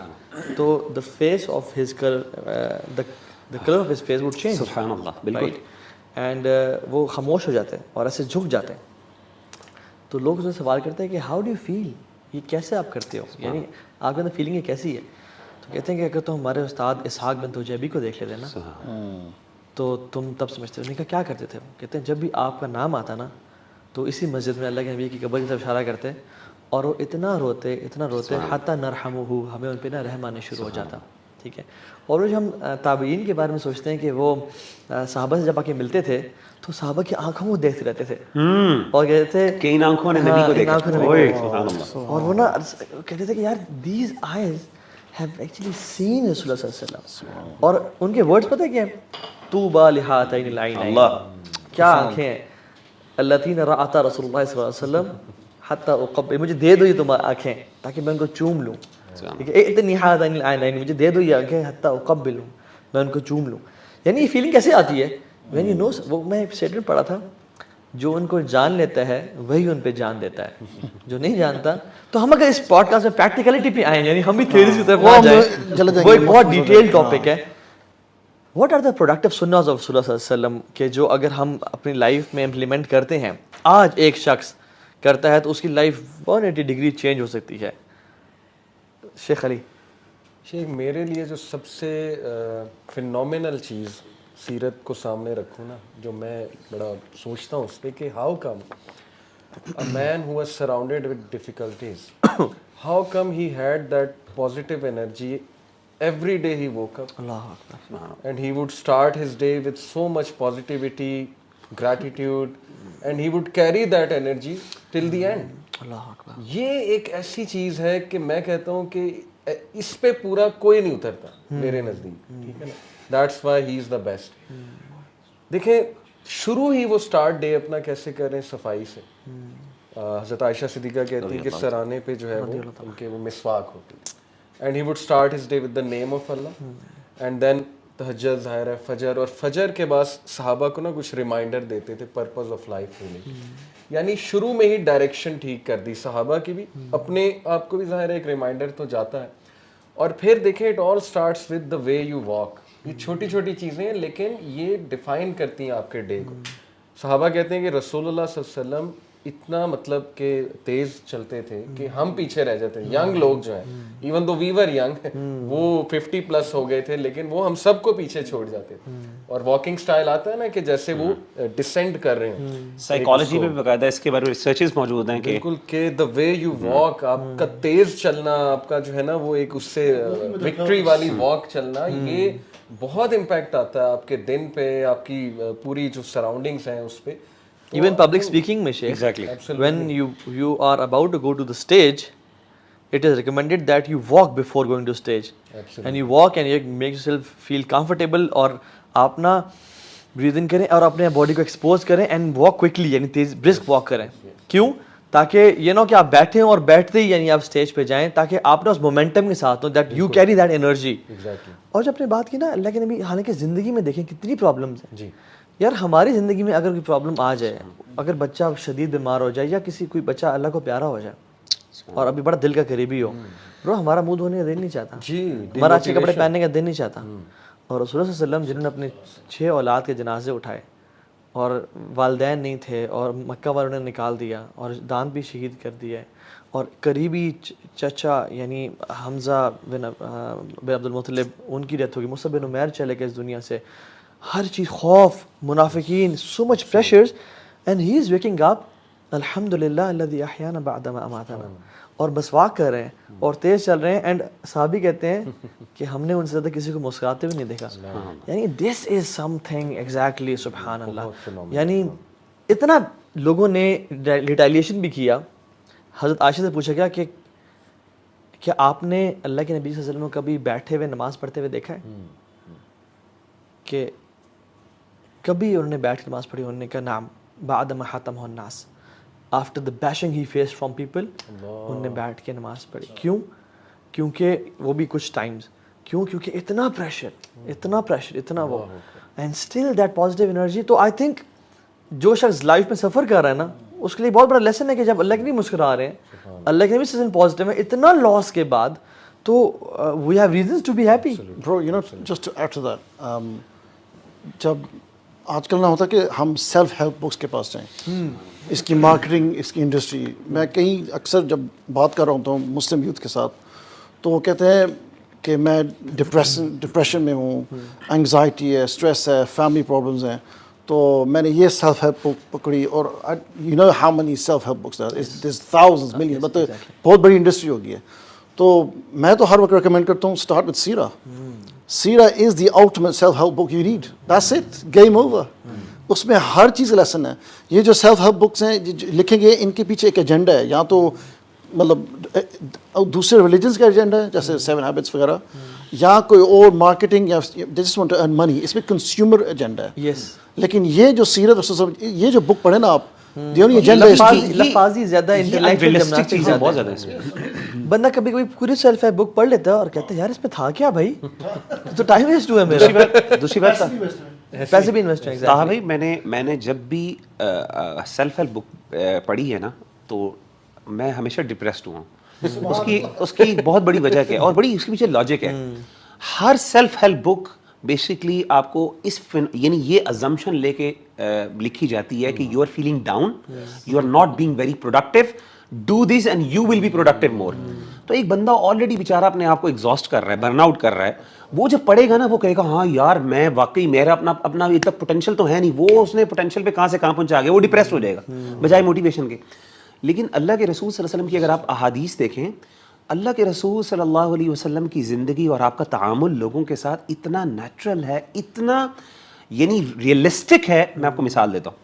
تو the face of his the color of his face would change. سبحان اللہ, بالکل. اینڈ وہ خاموش ہو جاتے ہیں اور ایسے جھک جاتے ہیں. تو لوگ اس سے سوال کرتے ہیں کہ ہاؤ ڈو یو فیل, یہ کیسے آپ کرتے ہو, یعنی آپ کے اندر فیلنگ یہ کیسی ہے. تو کہتے ہیں کہ اگر تم ہمارے استاد اسحاق بن توجیبی کو دیکھ لیتے نا تو تم تب سمجھتے ہو. کہا کیا کرتے تھے. کہتے ہیں جب بھی آپ کا نام آتا نا تو اسی مسجد میں اللہ کے نبی کی قبر کی طرف اشارہ کرتے, اور وہ اتنا روتے حتی نرحمہ, ہمیں ان پہ نہ رحم آنے شروع ہو جاتا. ٹھیک ہے. اور وہ جو ہم تابعین کے بارے میں سوچتے ہیں کہ وہ صحابہ سے جب آ کے ملتے تھے تو صحابہ کی آنکھوں کو دیکھتے رہتے تھے, اور کہتے تھے کہ ان آنکھوں نے نبی کو دیکھا, اور وہ نا کہتے تھے کہ یار these eyes have actually seen رسول اللہ صلی اللہ علیہ وسلم. اور ان کے ورڈز پتہ ہے کیا ہیں, طوبیٰ لہاتین العینین, کیا آنکھیں ہیں, اللتین رأتا رسول اللہ صلی اللہ علیہ وسلم حتی اقبل, مجھے دے دو یہ تم آنکھیں تاکہ میں ان کو چوم لوں. اتنی ہاتین العینین, مجھے دے دو یہ آنکھیں حتی اقبل, میں ان کو چوم لوں. یعنی یہ فیلنگ کیسے آتی ہے when you know, وہ میں ایک اسٹیٹمنٹ پڑھا تھا, جو ان کو جان لیتا ہے وہی ان پہ جان دیتا ہے, جو نہیں جانتا. تو ہم اگر اس پوڈ کاسٹ میں پریکٹیکلٹی پہ آئیں, یعنی ہم بھی تھیوریز کی طرف آ جائیں, وہ ایک بہت ڈیٹیل ٹاپک ہے. واٹ آر دا پروڈکٹیو سناز آف رسول اللہ صلی اللہ علیہ وسلم, کہ جو اگر ہم اپنی لائف میں امپلیمنٹ کرتے ہیں, آج ایک شخص کرتا ہے تو اس کی لائف 180 ڈگری چینج ہو سکتی ہے. شیخ علی. شیخ, میرے لیے جو سب سے فینومینل چیز سیرت کو سامنے رکھوں نا, جو میں بڑا سوچتا ہوں اس پہ, کہ how come a man who was surrounded with difficulties, how come he had that positive energy every day he woke up, and he would start his day with so much positivity, gratitude, and he would carry that energy till the end. یہ ایک ایسی چیز ہے کہ میں کہتا ہوں کہ اس پہ پورا کوئی نہیں اترتا میرے نزدیک, ٹھیک ہے نا. That's why he is the best. دیکھیں شروع ہی وہ سٹارٹ ڈے اپنا کیسے کر رہے ہیں, صفائی سے. حضرت عائشہ صدیقہ کہتی ہیں کہ سرانے پہ جو ہے وہ ان کے وہ مسواک ہوتی, and he would start his day with the name of Allah, and then تہجد, ظاہر ہے فجر, اور فجر کے بعد صحابہ کو نا کچھ ریمائنڈر دیتے تھے پرپز آف لائف کے لیے. یعنی شروع میں ہی ڈائریکشن ٹھیک کر دی صحابہ کی بھی, اپنے آپ کو بھی ظاہر ہے ایک ریمائنڈر تو جاتا ہے. اور پھر دیکھیں it all starts with the way you walk. یہ چھوٹی چھوٹی چیزیں ہیں لیکن یہ ڈیفائن کرتی ہیں آپ کے ڈے کو. صحابہ کہتے ہیں کہ رسول اللہ صلی اللہ علیہ وسلم اتنا مطلب کہ تیز چلتے تھے کہ ہم پیچھے رہ جاتے. ینگ لوگ جو ہیں ایون دو وی ور ینگ, وہ 50 پلس ہو گئے تھے لیکن وہ ہم سب کو پیچھے چھوڑ جاتے تھے. اور واکنگ سٹائل آتا ہے نا کہ جیسے وہ ڈسینڈ کر رہے ہیں. سائیکالوجی میں باقاعدہ اس کے بارے میں ریسرچز موجود ہیں کہ بالکل کہ دا وے یو واک, آپ کا تیز چلنا, آپ کا جو ہے نا وہ ایک اس سے وکٹری والی واک چلنا, یہ بہت امپیکٹ آتا ہے آپ کے دن پہ, آپ کی پوری جو سراؤنڈنگس ہیں اس پہ. Even public speaking میں Sheikh, Exactly. when you are about to go to the stage, it is recommended that you walk before going to stage. Absolutely. And you walk and you make yourself feel comfortable, اور آپ نا breathe in کریں اور اپنے باڈی کو ایکسپوز کریں and walk quickly, یعنی تیز brisk walk کریں. کیوں؟ تاکہ یہ نہ کہ آپ بیٹھیں اور بیٹھتے ہی یعنی آپ اسٹیج پہ جائیں, تاکہ آپ نا اس مومنٹم کے ساتھ ہو, that you carry that energy. اور جو آپ نے بات کی نا اللہ کے نبی, حالانکہ زندگی میں دیکھیں کتنی پرابلمس ہیں یار. ہماری زندگی میں اگر کوئی پرابلم آ جائے, اگر بچہ شدید بیمار ہو جائے یا کسی کوئی بچہ اللہ کو پیارا ہو جائے اور ابھی بڑا دل کا قریبی ہو, برو ہمارا منہ دھونے کا دل نہیں چاہتا, ہمارا اچھے کپڑے پہننے کا دل نہیں چاہتا. اور رسول اللہ صلی اللہ علیہ وسلم جنہوں نے اپنے 6 اولاد کے جنازے اٹھائے اور والدین نہیں تھے اور مکہ والوں نے نکال دیا اور دان بھی شہید کر دیا, اور قریبی چچا یعنی حمزہ بن عبد المطلب ان کی ڈیتھ ہوگی, مصعب بن عمیر چلے گئے اس دنیا سے, ہر چیز, خوف, منافقین, so much pressures, and he is waking up, الحمدللہ الذی احیانا بعد ما اماتنا, اور بس واک کر رہے ہیں اور تیز چل رہے ہیں. اینڈ صحابی کہتے ہیں کہ ہم نے ان سے زیادہ کسی کو مسکراتے بھی نہیں دیکھا. یعنی this is something exactly, سبحان اللہ. یعنی اتنا لوگوں نے ریٹیلیشن بھی کیا. حضرت عائشہ سے پوچھا گیا کہ کیا آپ نے اللہ کے نبی صلی اللہ علیہ وسلم کو کبھی بیٹھے ہوئے نماز پڑھتے ہوئے دیکھا ہے؟ کہ کبھی انہوں نے بیٹھ کے نماز پڑھی. انہوں نے کہا نعم بعد ما حتمہ الناس, after the bashing he face from people, انہوں نے بیٹھ کے نماز پڑھی. کیوں؟ کیونکہ وہ بھی کچھ ٹائمز, کیوں؟ کیونکہ اتنا پریشر, اتنا وہ, and still that positive energy. تو آئی تھنک جو شخص لائف میں سفر کر رہا ہے نا, اس کے لیے بہت بڑا لیسن ہے کہ جب اللہ کے لیے مسکرا رہے ہیں, اللہ کے لیے سیزن پازیٹیو ہے, اتنا لاس کے بعد, تو we have reasons to be happy. Bro, you know, just to add to that, جب آج کل نہ ہوتا کہ ہم سیلف ہیلپ بکس کے پاس جائیں, اس کی مارکیٹنگ, اس کی انڈسٹری. میں کہیں اکثر جب بات کر رہا ہوتا ہوں مسلم یوتھ کے ساتھ, تو وہ کہتے ہیں کہ میں ڈپریشن میں ہوں, انگزائٹی ہے, اسٹریس ہے, فیملی پرابلمز ہیں, تو میں نے یہ سیلف ہیلپ بک پکڑی. اور you know how many self help books there thousands million, مطلب بہت بڑی انڈسٹری ہو گئی ہے. تو میں تو ہر وقت ریکمینڈ کرتا ہوں start with Seerah. Seerah is the ultimate self help book you read, that's it, game over. اس میں ہر چیز کا لیسن ہے. یہ جو سیلف ہیلپ بکس ہیں لکھیں گے, ان کے پیچھے ایک ایجنڈا ہے, یا تو مطلب دوسرے ریلیجنس کا ایجنڈا ہے جیسے 7 ہیبٹس وغیرہ, یا کوئی اور مارکیٹنگ, یا جسٹ وانٹ ٹو ارن منی. اس میں کنزیومر ایجنڈا ہے. یس, لیکن یہ جو سیرت رسول, یہ جو بک پڑھے نا آپ, دی اونلی ایجنڈا لفاظی زیادہ انٹلیکچوئل جمناسٹکس ہے بہت زیادہ اس میں. بندہ کبھی کبھی پوری سیلف ہیلپ بک پڑھ لیتا ہے اور کہتا ہے یار اس میں تھا کیا بھائی, تو ٹائم ویسٹ ہوا ہے میرا. دوسری بات پیسے بھی انویسٹ ہیں. ہاں بھائی, میں نے جب بھی سیلف ہیلپ بک پڑھی ہے نا, تو میں ہمیشہ ڈپریسڈ ہوا ہوں. اس کی بہت بڑی وجہ کیا ہے, اور بڑی اس کے پیچھے لاجک ہے. ہر سیلف ہیلپ بک بیسکلی آپ کو اس یعنی یہ ازمپشن لے کے لکھی جاتی ہے کہ you are feeling down, you are not being very productive, do this and you will be productive more. تو ایک بندہ آلریڈی بیچارہ اپنے آپ کو ایگزاسٹ کر رہا ہے, برن آؤٹ کر رہا ہے, وہ جب پڑھے گا نا, وہ کہے گا ہاں یار میں واقعی, میرا اپنا اتنا پوٹینشیل تو ہے نہیں. وہ اس نے پوٹینشیل پہ کہاں سے کہاں پہنچا گیا, وہ ڈپریسڈ ہو جائے گا بجائے موٹیویشن کے. لیکن اللہ کے رسول صلی اللہ علیہ وسلم کی اگر آپ احادیث دیکھیں, اللہ کے رسول صلی اللہ علیہ وسلم کی زندگی اور آپ کا تعامل لوگوں کے ساتھ اتنا نیچرل ہے, اتنا یعنی ریئلسٹک ہے. میں آپ کو مثال دیتا ہوں,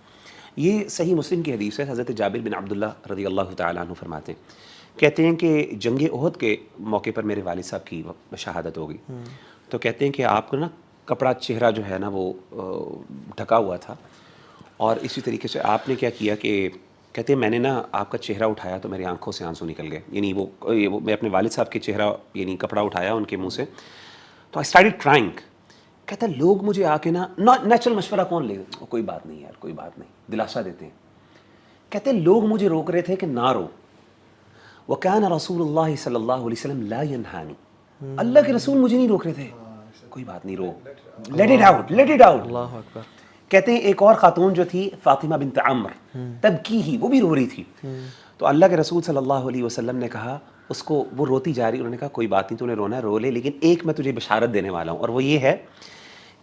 یہ صحیح مسلم کی حدیث ہے. حضرت جابر بن عبداللہ رضی اللہ تعالیٰ عنہ فرماتے ہیں, کہتے ہیں کہ جنگ احد کے موقع پر میرے والد صاحب کی شہادت ہو گئی. تو کہتے ہیں کہ آپ کو نا کپڑا, چہرہ جو ہے نا وہ ڈھکا ہوا تھا, اور اسی طریقے سے آپ نے کیا کیا کہ کہتے ہیں میں نے نا آپ کا چہرہ اٹھایا تو میری آنکھوں سے آنسو نکل گئے. یعنی وہ میں اپنے والد صاحب کے چہرہ یعنی کپڑا اٹھایا ان کے منہ سے, تو آئی اسٹارٹڈ کرائنگ. کہتا ہے لوگ مجھے آ کے نا نیچرل مشورہ کون لے گا, کوئی بات نہیں یار, کوئی بات نہیں, دلاسا دیتے ہیں. کہتے ہیں لوگ مجھے روک رہے تھے کہ نہ رو. وَكَانَ رسول اللہ صلی اللہ علیہ وسلم لا ينہانی, اللہ کے رسول مجھے نہیں روک رہے تھے. کوئی بات نہیں رو, let it out, let it out. اللہ اکبر. کہتے ہیں ایک اور خاتون جو تھی فاطمہ بنت عمر, تب کی ہی, وہ بھی رو رہی تھی. تو اللہ کے رسول صلی اللہ علیہ وسلم نے کہا اس کو, وہ روتی جا رہی, انہوں نے کہا کوئی بات نہیں, تو نے رونا ہے رو لے, لیکن ایک میں تجھے بشارت دینے والا ہوں, اور وہ یہ ہے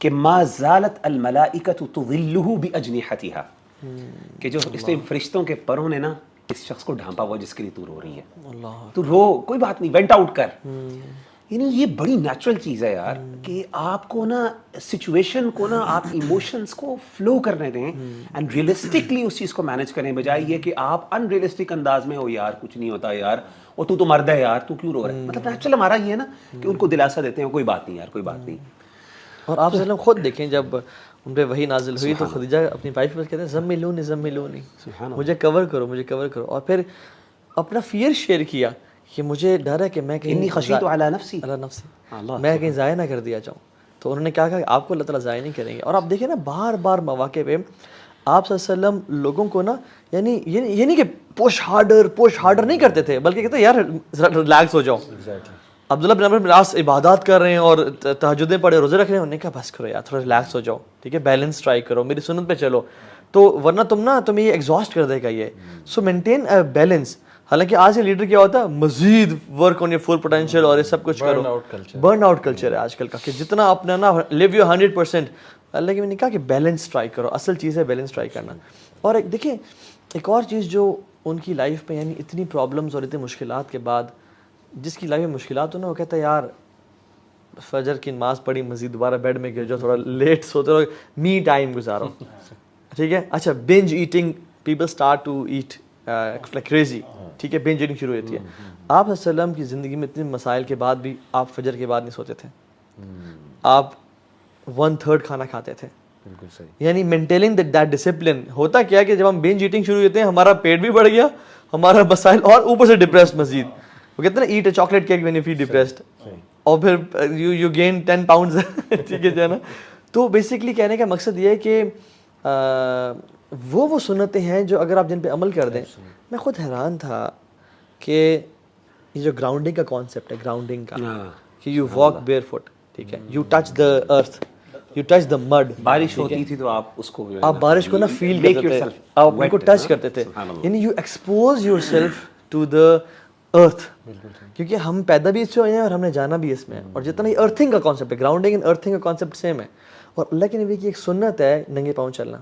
کہ ما زالت الملائکۃ تظلہ باجنحتھا, کہ جو اس ٹائم فرشتوں کے پروں نے نا اس شخص کو ڈھانپا ہوا جس کے لیے تو رو رہی ہے. تو رو, کوئی بات نہیں, وینٹ آؤٹ کر. یعنی یہ بڑی نیچرل چیز ہے یار, کہ آپ کو نا سچویشن کو نا آپ ایموشنس کو فلو کرنے دیں اینڈ ریئلسٹکلی اس چیز کو مینیج کریں, بجائے یہ کہ آپ ان ریئلسٹک انداز میں ہو یار کچھ نہیں ہوتا یار, اور تو مرد ہے یار, تو کیوں رو رہا ہے. مطلب نیچرل ہمارا یہ ہے نا کہ ان کو دلاسا دیتے ہیں کوئی بات نہیں یار, کوئی بات نہیں. اور آپ وسلم خود دیکھیں جب ان پہ وحی نازل ہوئی تو خدیجہ اپنی وائف کے پاس کہتے ہیں زملونی زملونی, مجھے کور کرو, مجھے کور کرو, اور پھر اپنا فیئر شیئر کیا کہ مجھے ڈر ہے کہ میں کہیں خشیت علی نفسی, میں کہیں ضائع نہ کر دیا جاؤں. تو انہوں نے کہا کہ آپ کو اللہ تعالیٰ ضائع نہیں کریں گے. اور آپ دیکھیں نا بار بار مواقع پہ آپ صلی اللہ علیہ وسلم لوگوں کو نا, یعنی یہ نہیں کہ پوش ہارڈر نہیں کرتے تھے, بلکہ کہتے ہیں یار ریلیکس ہو جاؤ. عبداللہ بن عمرو بن العاص عبادات کر رہے ہیں اور تہجدیں پڑھے, روزے رکھ رہے ہیں, انہوں نے کہا بس کرو یار, تھوڑا ریلیکس ہو جاؤ, ٹھیک ہے, بیلنس ٹرائی کرو, میری سنت پہ چلو, تو ورنہ تمہیں یہ ایگزاسٹ کر دے گا یہ. So maintain a balance. حالانکہ آج کے لیڈر کیا ہوتا ہے, مزید work on your full potential اور یہ سب کچھ کرو. برن آؤٹ کلچر ہے آج کل کا, کہ جتنا اپنا نا لیو یور 100%. اللہ کے میں نے کہا کہ بیلنس ٹرائی کرو, اصل چیز ہے بیلنس ٹرائی کرنا. اور ایک دیکھیں ایک اور چیز جو ان کی لائف میں, یعنی اتنی پرابلمس اور اتنی مشکلات کے بعد جس کی لائف میں مشکلات ہو نا, وہ کہتا ہے یار فجر کی نماز پڑھی, مزید دوبارہ بیڈ میں گر جاؤ, تھوڑا لیٹ سوتے رہو, می ٹائم گزارو, ٹھیک ہے. اچھا binge eating, people start to eat like crazy, ٹھیک ہے, بنج ایٹنگ شروع ہوتی ہے. آپ صلی اللہ علیہ وسلم کی زندگی میں اتنے مسائل کے بعد بھی آپ فجر کے بعد نہیں سوتے تھے, آپ 1/3 کھانا کھاتے تھے. یعنی مینٹیننگ دیٹ ڈسپلن. ہوتا کیا کہ جب ہم بنج ایٹنگ شروع ہوتے ہیں ہمارا پیٹ بھی بڑھ گیا, ہمارا مسائل, اور اوپر سے ڈپریس مزید. وہ کہتے ہیں نا eat a chocolate cake when you feel depressed, اور پھر یو گین 10 pounds, ٹھیک ہے جو ہے نا. تو بیسکلی کہنے کا مقصد یہ ہے کہ وہ سنتیں ہیں جو اگر آپ جن پہ عمل کر دیں. میں خود حیران تھا کہ یہ جو گراؤنڈنگ کا کانسیپٹ ہے, گراؤنڈنگ کا, کہ یو واک بیئر فٹ, ٹھیک ہے, you touch the earth, you touch the mid. بارش ہوتی تھی تو آپ اس کو, آپ بارش کو نا فیل کرتے تھے, آپ ان کو ٹچ کرتے تھے, یعنی you expose yourself to the earth, کیونکہ ہم پیدا بھی اس سے ہوئے ہیں اور ہم نے جانا بھی اس میں ہے. اور جتنا یہ ارتھنگ کا کانسیپٹ ہے, گراؤنڈنگ اینڈ ارتھنگ کا کانسیپٹ سیم ہے. اور اللہ کے نبی کی ایک سنت ہے ننگے پاؤں چلنا.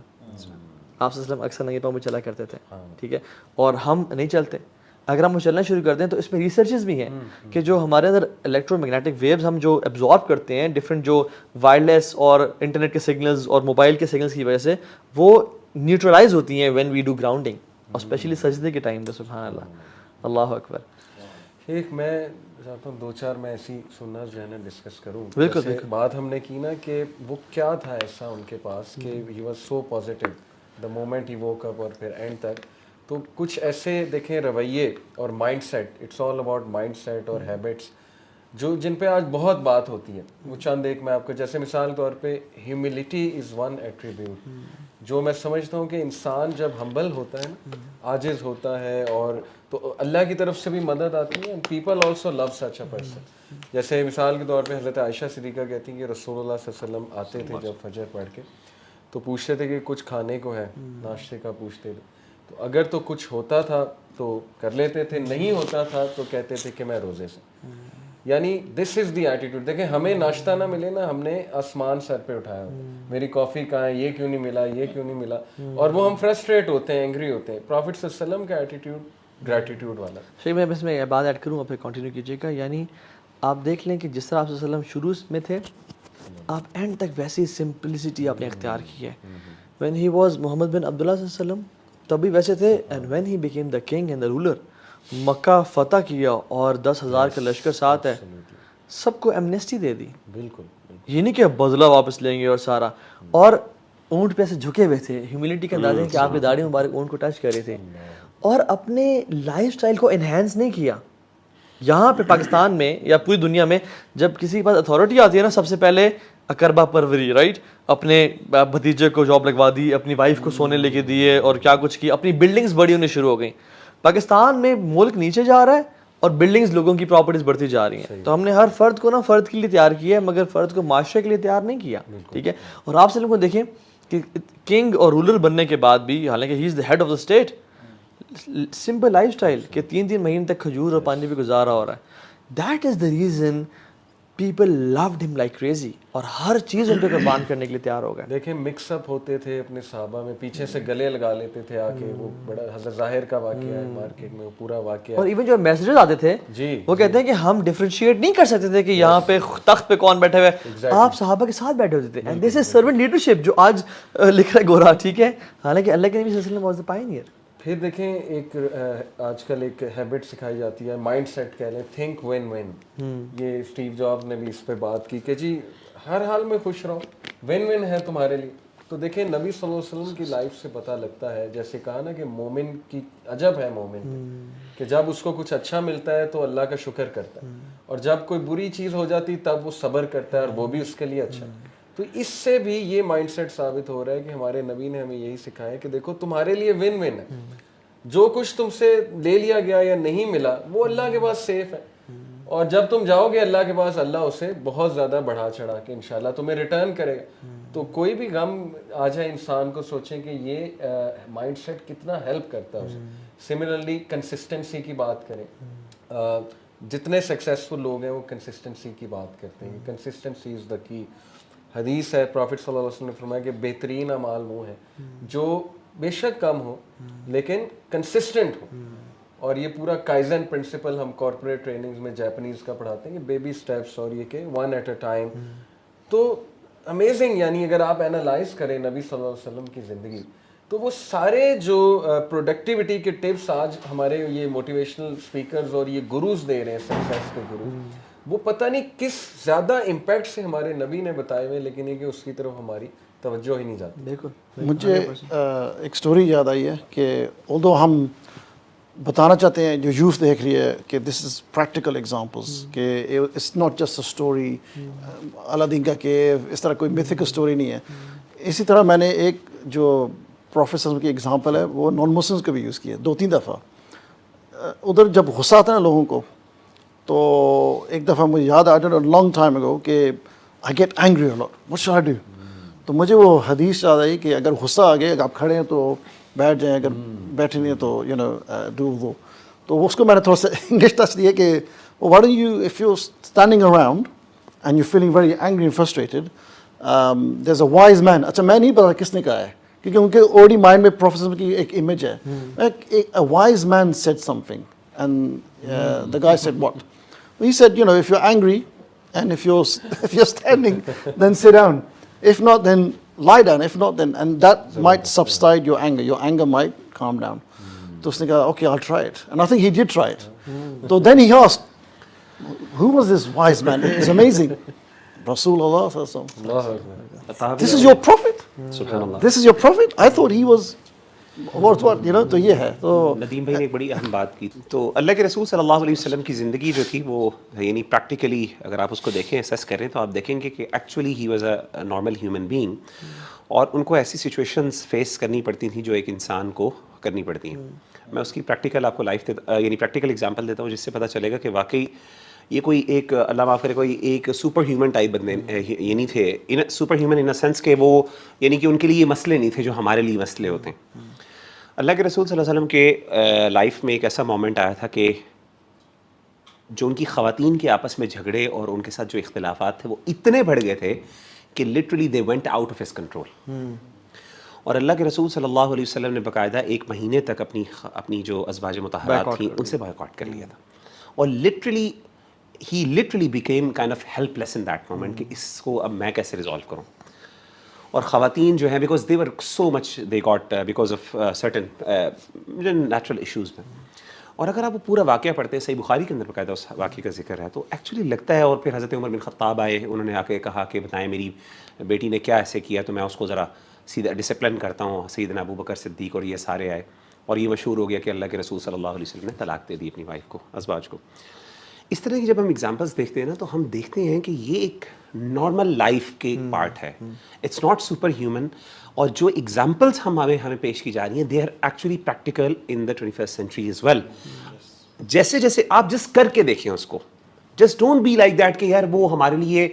آپ صلی اللہ علیہ وسلم اکثر ننگے پاؤں میں چلا کرتے تھے, ٹھیک ہے, اور ہم نہیں چلتے. اگر ہم چلنا شروع کر دیں تو اس میں ریسرچز بھی ہیں کہ جو ہمارے اندر الیکٹرو میگنیٹک ویوز ہم جو ایبزارب کرتے ہیں ڈفرینٹ جو وائرلیس اور انٹرنیٹ کے سگنلز اور موبائل کے سگنلز کی وجہ سے, وہ نیوٹرلائز ہوتی ہیں وین وی ڈو گراؤنڈنگ, اور اسپیشلی سجدے کے ٹائم پہ. سبحان اللہ, اللہ اکبر. ایک میں چاہتا ہوں 2-4 میں ایسی سننا جو ہے نا ڈسکس کروں. بالکل ایک بات ہم نے کی نا کہ وہ کیا تھا ایسا ان کے پاس کہ he was so positive the moment he woke up اور پھر اینڈ تک. تو کچھ ایسے دیکھیں رویے اور mindset, it's all about mindset اور ہیبٹس, جو جن پہ آج بہت بات ہوتی ہے. وہ چند ایک میں آپ کو, جیسے مثال طور پہ ہیوملٹی از ون ایٹریبیوٹ, جو میں سمجھتا ہوں کہ انسان جب ہمبل ہوتا ہے نا, عاجز ہوتا ہے, اور تو اللہ کی طرف سے بھی مدد آتی ہے. And people also love such a person. جیسے مثال کے طور پہ حضرت عائشہ صدیقہ کہتی ہیں کہ رسول اللہ صلی اللہ علیہ وسلم آتے تھے جب فجر پڑھ کے, تو پوچھتے تھے کہ کچھ کھانے کو ہے, ناشتے کا پوچھتے تھے, تو اگر تو کچھ ہوتا تھا تو کر لیتے تھے, نہیں ہوتا تھا تو کہتے تھے کہ میں روزے سے. یعنی دس از دی ایٹیٹیوڈ. دیکھیں ہمیں ناشتہ نہ ملے نا, ہم نے آسمان سر پہ اٹھایا, میری کافی کہاں ہے, یہ کیوں نہیں ملا, یہ کیوں نہیں ملا, اور وہ ہم فرسٹریٹ ہوتے ہیں, اینگری ہوتے ہیں. پروفٹ صلی اللہ علیہ وسلم کا ایٹیٹیوڈ گریٹیٹیوڈ والا. شیخ میں اس میں ایک بات ایڈ کروں اور پھر کنٹینیو کیجیے گا. یعنی آپ دیکھ لیں کہ جس طرح آپ صلی اللہ علیہ وسلم شروع میں تھے, آپ اینڈ تک ویسی سمپلسٹی آپ نے اختیار کی ہے. وین ہی واز محمد بن عبداللہ صلی اللہ علیہ وسلم تب بھی ویسے تھے, and when he became the king and the ruler, مکہ فتح کیا اور 10,000 کا لشکر ساتھ ہے, سب کو ایمنیسٹی دے دی. بالکل, یہ نہیں کہ بدلہ واپس لیں گے اور سارا, اور اونٹ پہ ایسے جھکے ہوئے تھے. ہیوملٹی کا اندازہ ہے کہ آپ کی داڑھی مبارک اونٹ کو ٹچ کر رہے تھے, اور اپنے لائف سٹائل کو انہینس نہیں کیا. یہاں پہ پاکستان میں یا پوری دنیا میں جب کسی کے پاس اتھارٹی آتی ہے نا, سب سے پہلے اقربا پروری, رائٹ, اپنے بھتیجے کو جاب لگوا دی, اپنی وائف کو سونے لے کے دیے, اور کیا کچھ کی, اپنی بلڈنگز بڑی ہونے شروع ہو گئیں. پاکستان میں ملک نیچے جا رہا ہے اور بلڈنگز لوگوں کی پراپرٹیز بڑھتی جا رہی ہیں. تو ہم نے ہر فرد کو نا فرد کے لیے تیار کیا ہے, مگر فرد کو معاشرے کے لیے تیار نہیں کیا. ٹھیک ہے, اور آپ سے کو دیکھیں کہ کنگ اور رولر بننے کے بعد بھی, حالانکہ he is the head of the state, simple lifestyle کہ 3 مہینے تک کھجور اور پانی پہ گزارا ہو رہا ہے. That is the reason people load ہم لائک کریزی, اور ہر چیز ان پہ قربان کرنے کے لیے تیار ہو گئے. دیکھیں مکس اپ ہوتے تھے اپنے صحابہ میں, پیچھے سے گلے لگا لیتے تھے آ کے. وہ بڑا حضرت ظاہر کا واقعہ ہے مارکیٹ میں, وہ پورا واقعہ. اور ایون جو میسیجز آتے تھے وہ کہتے ہیں کہ ہم ڈفرینشیٹ نہیں کر سکتے تھے کہ یہاں پہ تخت پہ کون بیٹھے ہوئے, آپ صحابہ کے ساتھ بیٹھے ہوتے تھے. And this is servant leadership جو آج لکھ رہا ہے گورا. ٹھیک ہے, حالانکہ اللہ کے نبی صلی اللہ علیہ وسلم واز دی پائنیئر. پھر دیکھیں ایک آج کل ایک ہیبٹ سکھائی جاتی ہے, مائنڈ سیٹ کہہ لیں, تھنک وین وین. یہ اسٹیو جابز نے بھی اس پہ بات کی کہ جی ہر حال میں خوش رہو, وین وین ہے تمہارے لیے. تو دیکھیں نبی صلی اللہ علیہ وسلم کی لائف سے پتہ لگتا ہے, جیسے کہا نا کہ مومن کی عجب ہے مومن, کہ جب اس کو کچھ اچھا ملتا ہے تو اللہ کا شکر کرتا ہے, اور جب کوئی بری چیز ہو جاتی تب وہ صبر کرتا ہے, اور وہ بھی اس کے لیے اچھا. تو اس سے بھی یہ مائنڈ سیٹ ثابت ہو رہا ہے کہ ہمارے نبی نے ہمیں یہی سکھایا کہ دیکھو تمہارے لیے ون ون ہے, جو کچھ تم سے لے لیا گیا یا نہیں ملا وہ اللہ کے پاس سیف ہے, اور جب تم جاؤ گے اللہ کے پاس اللہ اسے بہت زیادہ بڑھا چڑھا کے انشاءاللہ تمہیں ریٹرن کرے گا. تو کوئی بھی غم آ جائے انسان کو, سوچیں کہ یہ مائنڈ سیٹ کتنا ہیلپ کرتا ہے اسے. سملرلی کنسسٹنسی کی بات کریں, جتنے سکسیزفل لوگ ہیں وہ کنسسٹنسی کی بات کرتے ہیں. کنسسٹنسی از دا کی. حدیث ہے, پروفٹ صلی اللہ علیہ وسلم نے فرمایا کہ بہترین اعمال وہ ہیں جو بے شک کم ہو لیکن کنسسٹنٹ ہو. اور یہ پورا کائزن پرنسپل ہم کارپوریٹ ٹریننگز میں جاپنیز کا پڑھاتے ہیں کہ بیبی سٹیپس, اور یہ کہ ون ایٹ اے ٹائم. تو امیزنگ, یعنی اگر آپ اینالائز کریں نبی صلی اللہ علیہ وسلم کی زندگی تو وہ سارے جو پروڈکٹیوٹی کے ٹپس آج ہمارے یہ موٹیویشنل اسپیکرز اور یہ گروز دے رہے ہیں, سکسیس کے گروز, وہ پتہ نہیں کس زیادہ امپیکٹ سے ہمارے نبی نے بتائے ہوئے, لیکن یہ کہ اس کی طرف ہماری توجہ ہی نہیں جاتی. بالکل. مجھے ایک سٹوری یاد آئی ہے کہ although ہم بتانا چاہتے ہیں جو یوتھ دیکھ رہی ہے کہ دس از پریکٹیکل ایگزامپلس, کہ it's not just a story Aladdin کا کہ اس طرح کوئی میتھیکل اسٹوری نہیں ہے. اسی طرح میں نے ایک جو پروفیسر کی ایگزامپل ہے وہ نان مسلمس کو بھی یوز کیا 2-3 دفعہ. ادھر جب غصہ آتا ہے نا لوگوں کو, تو ایک دفعہ مجھے یاد آ لانگ ٹائم اگو کہ I get angry a lot, what should I do. تو مجھے وہ حدیث یاد آئی کہ اگر غصہ آ گیا, اگر آپ کھڑے ہیں تو بیٹھ جائیں, اگر بیٹھے نہیں ہیں تو یو نو ڈو وہ. تو اس کو میں نے تھوڑا سا انگلش ٹچ دیا کہ what do you if you standing around and you feeling very angry and frustrated, there is a wise man. اچھا میں نہیں پتا کس نے کہا ہے, کیونکہ ان کے آلریڈی مائنڈ میں پروفیسر کی ایک امیج ہے. A wise man said something and the guy said what. He said, you know, if you're angry and if you're standing, then sit down. If not, then lie down. If not, then, and that might subside your anger. Your anger might calm down. So usne kaha, okay, I'll try it. And I think he did try it. So then he asked, who was this wise man? It's amazing. Rasulullah sallallahu alaihi wasallam. This is your prophet? Subhanallah. This is your prophet? I thought he was what you know. تو یہ ہے. تو ندیم بھائی نے ایک بڑی اہم بات کی. تو اللہ کے رسول صلی اللہ علیہ وسلم کی زندگی جو تھی وہ یعنی پریکٹیکلی اگر آپ اس کو دیکھیں, اسیس کریں, تو آپ دیکھیں گے کہ actually he was a normal human being, اور ان کو ایسی سچویشنز فیس کرنی پڑتی تھیں جو ایک انسان کو کرنی پڑتی ہیں. میں اس کی پریکٹیکل آپ کو لائف یعنی پریکٹیکل ایگزامپل دیتا ہوں جس سے پتہ چلے گا کہ واقعی یہ کوئی ایک اللہ معاف کرے کوئی ایک سپر ہیومن ٹائپ بندے یہ نہیں تھے. Super human in a sense کہ وہ یعنی کہ ان کے لیے یہ مسئلے نہیں تھے جو ہمارے لیے مسئلے ہوتے ہیں. اللہ کے رسول صلی اللہ علیہ وسلم کے لائف میں ایک ایسا مومنٹ آیا تھا کہ جو ان کی خواتین کے آپس میں جھگڑے اور ان کے ساتھ جو اختلافات تھے وہ اتنے بڑھ گئے تھے کہ literally they went out of his control. اور اللہ کے رسول صلی اللہ علیہ وسلم نے باقاعدہ 1 مہینے تک اپنی جو ازواج مطہرات تھیں ان سے بائیکاٹ کر لیا تھا. اور he literally became kind of helpless in that moment کہ اس کو اب میں کیسے ریزالو کروں. اور خواتین جو ہیں because they were so much they got because of certain natural issues میں. اور اگر آپ وہ پورا واقعہ پڑھتے ہیں, صحیح بخاری کے اندر باقاعدہ اس واقعے کا ذکر ہے, تو ایکچولی لگتا ہے. اور پھر حضرت عمر بن خطاب آئے, انہوں نے آ کے کہا کہ بتائیں میری بیٹی نے کیا ایسے کیا تو میں اس کو ذرا سیدھا ڈسپلن کرتا ہوں. سیدنا ابو بکر صدیق اور یہ سارے آئے, اور یہ مشہور ہو گیا کہ اللہ کے رسول صلی اللہ علیہ وسلم نے طلاق دے دی اپنی وائف کو, ازواج کو. اس طرح کی جب ہم ایگزامپلس دیکھتے ہیں نا تو ہم دیکھتے ہیں کہ یہ ایک نارمل لائف کے ایک پارٹ ہے, اٹس ناٹ سپر ہیومن. اور جو ایگزامپلس ہمیں پیش کی جا رہی ہیں they are actually practical in the 21st century as well. جیسے جیسے آپ جسٹ کر کے دیکھیں اس کو, just don't be like that کہ یار وہ ہمارے لیے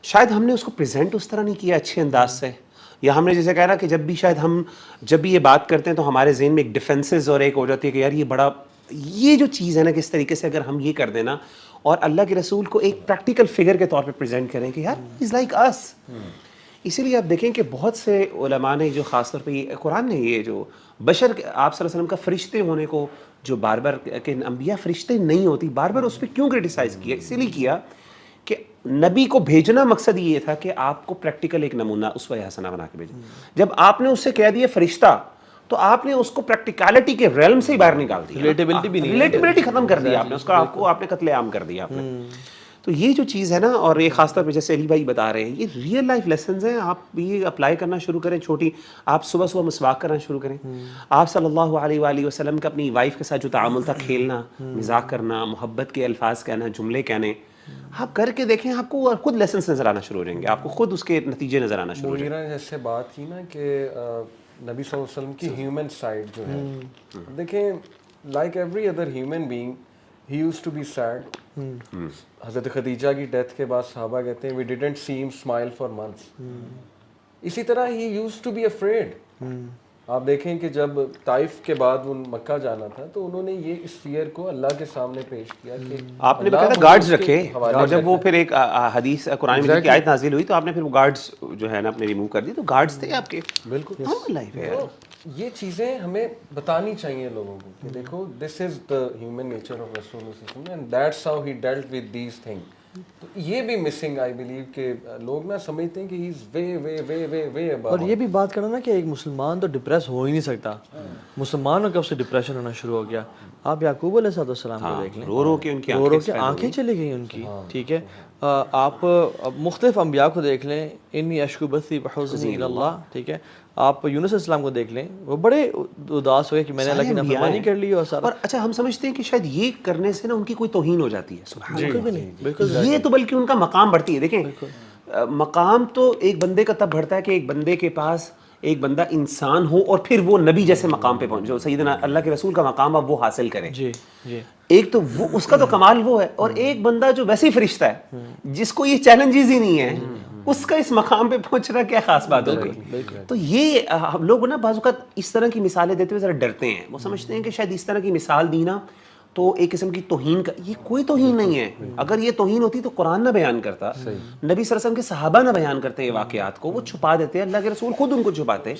شاید ہم نے اس کو پریزنٹ اس طرح نہیں کیا اچھے انداز سے, یا ہم نے جیسے کہا نا کہ جب بھی شاید ہم جب بھی یہ بات کرتے ہیں تو ہمارے ذہن میں ایک ڈیفینسز اور ایک ہو جاتی ہے کہ یار یہ بڑا, یہ جو چیز ہے نا کس طریقے سے اگر ہم یہ کر دیں نا اور اللہ کے رسول کو ایک پریکٹیکل فگر کے طور پہ پریزنٹ کریں کہ یار از لائک اس. اسی لیے آپ دیکھیں کہ بہت سے علماء نے جو خاص طور پہ یہ قرآن نے یہ جو بشر آپ صلی اللہ علیہ وسلم کا فرشتے ہونے کو جو بار بار کہ انبیاء فرشتے نہیں ہوتی, بار بار اس پہ کیوں کرٹیسائز کیا؟ اسی لیے کیا کہ نبی کو بھیجنا مقصد یہ تھا کہ آپ کو پریکٹیکل ایک نمونہ اسوہ حسنہ بنا کے بھیجیں. جب آپ نے اس سے کہہ دیا فرشتہ تو آپ نے اس کو پریکٹیکلٹی کے ریلم سے ہی باہر نکال دیا, ریلیٹیبلٹی بھی نہیں, ریلیٹیبلٹی ختم کر دیا آپ نے, اس کا آپ کو آپ نے قتل عام کر دیا آپ نے. تو یہ جو چیز ہے نا, اور یہ خاص طور پہ جیسے علی بھائی بتا رہے ہیں یہ ریئل لائف لیسنز ہیں, آپ یہ اپلائی کرنا شروع کریں چھوٹی, آپ صبح صبح مسواک کرنا شروع کریں. آپ صلی اللہ علیہ وآلہ وسلم کا اپنی وائف کے ساتھ جو تعامل تھا, کھیلنا, مزاق کرنا, محبت کے الفاظ کہنا, جملے کہنے, آپ کر کے دیکھیں, آپ کو خود لیسنس نظر آنا شروع ہو جائیں گے, آپ کو خود اس کے نتیجے نظر آنا شروع ہو جائیں گے. مغیرہ نے جیسے بات کی نا کہ نبی صلی اللہ علیہ وسلم کی ہیومن سائڈ جو ہے, دیکھیں like every other human being he used to be sad. حضرت خدیجہ کی ڈیتھ کے بعد صحابہ کہتے ہیں وی ڈیڈنٹ سی ہم اسمائل فار منتھس. اسی طرح he used to be afraid. آپ دیکھیں کہ جب طائف کے بعد ان مکہ جانا تھا تو انہوں نے یہ اس فیئر کو اللہ کے سامنے پیش کیا کہ آپ نے بتایا گارڈز رکھے, اور جب وہ پھر ایک حدیث قرآن مجید کی آیت نازل ہوئی تو آپ نے پھر وہ گارڈز جو ہے نا اپنے ریموو کر دی, تو گارڈز تھے آپ کے. بالکل لائف ہے. یہ چیزیں ہمیں بتانی چاہیے لوگوں کو کہ دیکھو دس is the human nature of رسول اللہ صلی اللہ علیہ وسلم and that's how he dealt with these thing. تو یہ بھی مسنگ آئی بلیو کہ لوگ نا سمجھتے ہیں کہ ہی از وے وے وے وے وے اباؤ. اور یہ بھی بات کرنا نا کہ ایک مسلمان تو ڈپریس ہو ہی نہیں سکتا, مسلمان کب سے ڈپریشن ہونا شروع ہو گیا. آپ یعقوب علیہ السلام کو دیکھ لیں, رو رو کے ان کی آنکھیں چلی گئی ان کی, ٹھیک ہے. آپ مختلف انبیاء کو دیکھ لیں, انی اشکو بثی بحزنی الی اللہ, ٹھیک ہے. آپ یونس علیہ السلام کو دیکھ لیں, وہ بڑے اداس ہوئے کہ میں نے اللہ کی نافرمانی کر لی. اور اچھا ہم سمجھتے ہیں کہ شاید یہ کرنے سے نا ان کی کوئی توہین ہو جاتی ہے. بالکل بھی نہیں, بالکل یہ تو بلکہ ان کا مقام بڑھتی ہے. دیکھیں مقام تو ایک بندے کا تب بڑھتا ہے کہ ایک بندے کے پاس ایک بندہ انسان ہو اور پھر وہ نبی جیسے مقام پہ پہنچ, جو سیدنا اللہ کے رسول کا مقام اب وہ حاصل کرے. جی جی, ایک تو وہ اس کا تو کمال وہ ہے, اور ایک بندہ جو ویسے ہی فرشتہ ہے جس کو یہ چیلنجز ہی نہیں ہے, اس کا اس مقام پہ پہنچنا کیا خاص بات ہوگی. تو یہ ہم لوگ نا بعض اوقات اس طرح کی مثالیں دیتے ہوئے ذرا ڈرتے ہیں. وہ سمجھتے ہیں کہ شاید اس طرح کی مثال دی نا تو ایک قسم کی توہین کا, یہ کوئی توہین نہیں ہے. اگر یہ توہین ہوتی تو قرآن نہ بیان کرتا, نبی صلی اللہ علیہ وسلم کے صحابہ نہ بیان کرتے یہ واقعات کو, وہ چھپا دیتے, اللہ کے رسول خود ان کو چھپاتے.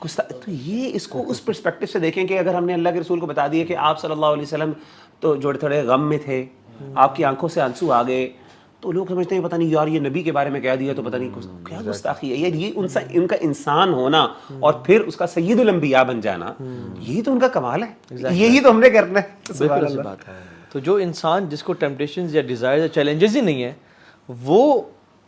تو یہ اس کو اس پرسپیکٹو سے دیکھیں کہ اگر ہم نے اللہ کے رسول کو بتا دیا کہ آپ صلی اللہ علیہ وسلم تو جو تھوڑے غم میں تھے, آپ کی آنکھوں سے آنسو آ گئے, تو لوگ سمجھتے ہیں پتہ نہیں یار یہ نبی کے بارے میں کہہ دیا تو پتہ نہیں کیا گستاخی ہے. یہ ان کا انسان ہونا اور پھر اس کا سید الانبیاء بن جانا, یہی تو ان کا کمال ہے, یہی تو ہم نے کرنا ہے. بالکل ایسی بات ہے. تو جو انسان جس کو ٹیمپٹیشنز یا ڈیزائر یا چیلنجز ہی نہیں ہے, وہ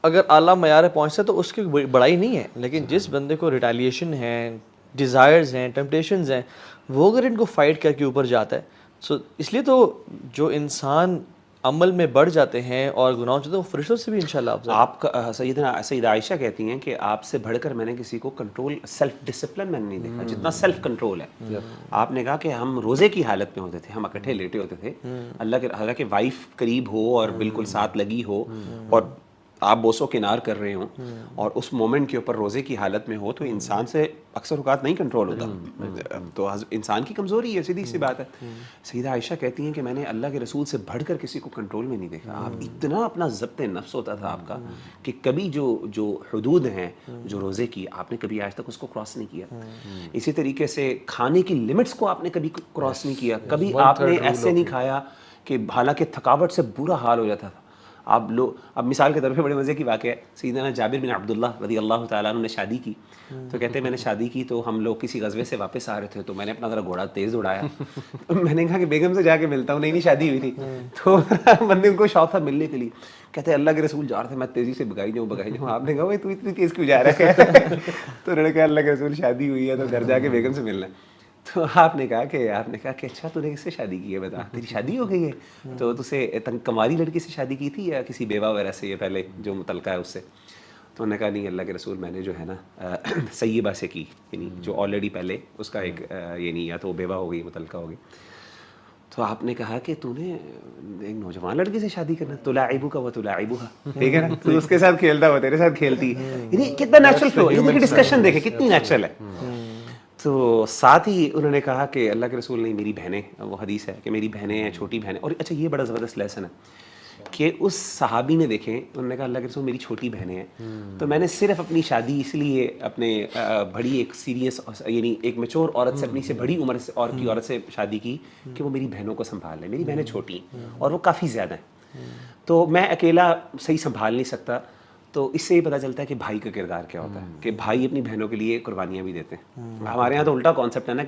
اگر اعلیٰ معیار پہنچتا ہے تو اس کی بڑائی نہیں ہے. لیکن جس بندے کو ریٹیلیشن ہے, ڈیزائرز ہیں, ٹیمپٹیشنز ہیں, وہ اگر ان کو فائٹ کر کے اوپر جاتا ہے, سو اس لیے تو جو انسان عمل میں بڑھ جاتے ہیں اور گناہوں سے, تو وہ فرشتوں سے بھی انشاءاللہ افضل. آپ کا سیدہ عائشہ کہتی ہیں کہ آپ سے بڑھ کر میں نے کسی کو کنٹرول, سیلف ڈسپلن میں نے نہیں دیکھا جتنا سیلف کنٹرول ہے. آپ نے کہا کہ ہم روزے کی حالت میں ہوتے تھے, ہم اکٹھے لیٹے ہوتے تھے, اللہ کے حالانکہ وائف قریب ہو اور بالکل ساتھ لگی ہو اور آپ بوسو کنار کر رہے ہوں, اور اس مومنٹ کے اوپر روزے کی حالت میں ہو, تو انسان سے اکثر اوقات نہیں کنٹرول ہوتا. تو انسان کی کمزوری ہے, سیدھی سی بات ہے. سیدہ عائشہ کہتی ہیں کہ میں نے اللہ کے رسول سے بڑھ کر کسی کو کنٹرول میں نہیں دیکھا. آپ اتنا اپنا ضبط نفس ہوتا تھا آپ کا کہ کبھی جو حدود ہیں جو روزے کی, آپ نے کبھی آج تک اس کو کراس نہیں کیا. اسی طریقے سے کھانے کی لمٹس کو آپ نے کبھی کراس نہیں کیا. کبھی آپ نے ایسے نہیں کھایا کہ حالانکہ تھکاوٹ سے برا حال ہو جاتا تھا. اب مثال کے طور پہ بڑے مزے کی واقعہ ہے, سیدنا جابر بن عبداللہ رضی اللہ تعالیٰ عنہ نے شادی کی, تو کہتے ہیں میں نے شادی کی تو ہم لوگ کسی غزوے سے واپس آ رہے تھے, تو میں نے اپنا ذرا گھوڑا تیز اڑایا. میں نے کہا کہ بیگم سے جا کے ملتا ہوں, نہیں شادی ہوئی تھی. تو بندے ان کو شوق تھا ملنے کے لیے, کہتے ہیں اللہ کے رسول جا رہے تھے, میں تیزی سے بگائی جاؤں. آپ نے کہا بھائی تو اتنی تیز کیوں جا رہا ہے؟ تو انہوں نے کہا اللہ کے رسول شادی ہوئی ہے تو گھر جا کے بیگم سے ملنا ہے. تو آپ نے کہا کہ اچھا تو نے کس سے شادی کی ہے, بتا تیری شادی ہو گئی ہے, تو تجھے کماری لڑکی سے شادی کی تھی یا کسی بیوہ وغیرہ سے, یہ پہلے جو متعلقہ ہے اس سے؟ تو انہوں نے کہا نہیں اللہ کے رسول میں نے جو ہے نا سیبہ سے کی, یعنی جو آلریڈی پہلے اس کا ایک یہ نہیں, یا تو بیوہ ہو گئی متعلقہ ہو گئی. تو آپ نے کہا کہ تو نے ایک نوجوان لڑکی سے شادی کرنا, تلاعبک و تلاعبها, ٹھیک ہے نا, تو اس کے ساتھ کھیلتا وہ تیرے ساتھ کھیلتی, یعنی کتنا نیچرل فلو, یہ دیکھیں ڈسکشن دیکھیں کتنی نیچرل ہے. تو ساتھ ہی انہوں نے کہا کہ اللہ کے رسول نے میری بہنیں, وہ حدیث ہے کہ میری بہنیں ہیں, چھوٹی بہنیں. اور اچھا یہ بڑا زبردست لیسن ہے کہ اس صحابی نے دیکھیں, انہوں نے کہا اللہ کے رسول میری چھوٹی بہنیں ہیں, تو میں نے صرف اپنی شادی اس لیے اپنے بڑی ایک سیریس یعنی ایک میچور عورت سے, اپنی سے بڑی عمر سے اور کی عورت سے شادی کی کہ وہ میری بہنوں کو سنبھال لے. میری بہنیں چھوٹی ہیں اور وہ کافی زیادہ ہیں, تو میں اکیلا صحیح سنبھال نہیں سکتا. تو اس سے یہ پتہ چلتا ہے کہ بھائی کا کردار کیا ہوتا ہے, کہ بھائی اپنی بہنوں کے لیے قربانیاں بھی دیتے ہیں. ہمارے یہاں تو الٹا کانسیپٹ ہے نا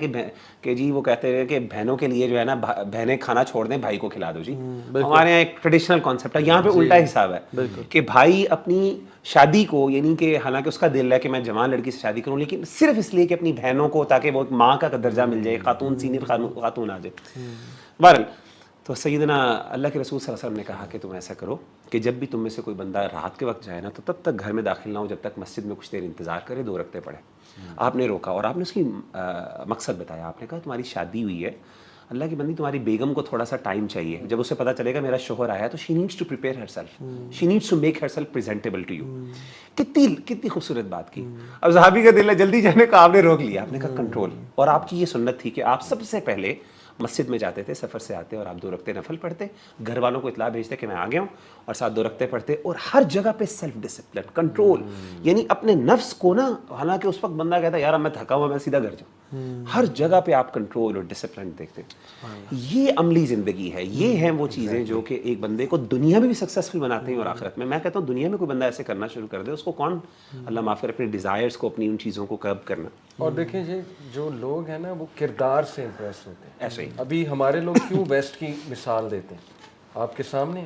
کہ جی وہ کہتے ہیں کہ بہنوں کے لیے جو ہے نا بہنیں کھانا چھوڑ دیں, بھائی کو کھلا دو. جی ہمارے یہاں ایک ٹریڈیشنل کانسیپٹ ہے, یہاں پہ الٹا حساب ہے کہ بھائی اپنی شادی کو, یعنی کہ حالانکہ اس کا دل ہے کہ میں جوان لڑکی سے شادی کروں, لیکن صرف اس لیے کہ اپنی بہنوں کو, تاکہ وہ ماں کا درجہ مل جائے, خاتون سینئر خاتون آ جائے. بہرحال تو سیدنا اللہ کے رسول صلی اللہ علیہ وسلم نے کہا کہ تم ایسا کرو کہ جب بھی تم میں سے کوئی بندہ رات کے وقت جائے نا, تو تب تک گھر میں داخل نہ ہو جب تک مسجد میں کچھ دیر انتظار کرے, 2 رکعتیں پڑھے. آپ نے روکا اور آپ نے اس کی مقصد بتایا. آپ نے کہا تمہاری شادی ہوئی ہے, اللہ کی بندی تمہاری بیگم کو تھوڑا سا ٹائم چاہیے. جب اسے پتہ چلے گا میرا شوہر آیا, تو she needs to prepare herself, she needs to make herself presentable to you. کتنی خوبصورت بات کی. اب صحابی کا دل ہے جلدی جانے کا, آپ نے روک لیا. آپ نے کہا کنٹرول. اور آپ کی یہ سنت تھی کہ آپ سب سے پہلے مسجد میں جاتے تھے, سفر سے آتے اور آپ 2 رکعتیں نفل پڑھتے, گھر والوں کو اطلاع بھیجتے کہ میں آ گیا ہوں, اور ساتھ 2 رکعتیں پڑھتے. اور ہر جگہ پہ سیلف ڈسپلن, کنٹرول, یعنی اپنے نفس کو نا, حالانکہ اس وقت بندہ کہتا ہے یار میں تھکا ہوا, میں سیدھا گھر جاؤں, ہر جگہ پہ آپ کنٹرول اور ڈسپلن دیکھتے. یہ عملی زندگی ہے. یہ ہیں وہ چیزیں جو کہ ایک بندے کو دنیا میں بھی سکسیسفل بناتے ہیں اور آخرت میں. میں کہتا ہوں دنیا میں کوئی بندہ ایسے کرنا شروع کر دے, اس کو کون اللہ معاف کرے اپنے ڈیزائرز کو, اپنی ان چیزوں کو کرب کرنا. اور دیکھیں جی جو لوگ ہیں نا وہ کردار سے امپریس ہوتے ہیں. ایسے ہی ابھی ہمارے لوگ کیوں ویسٹ کی مثال دیتے ہیں آپ کے سامنے,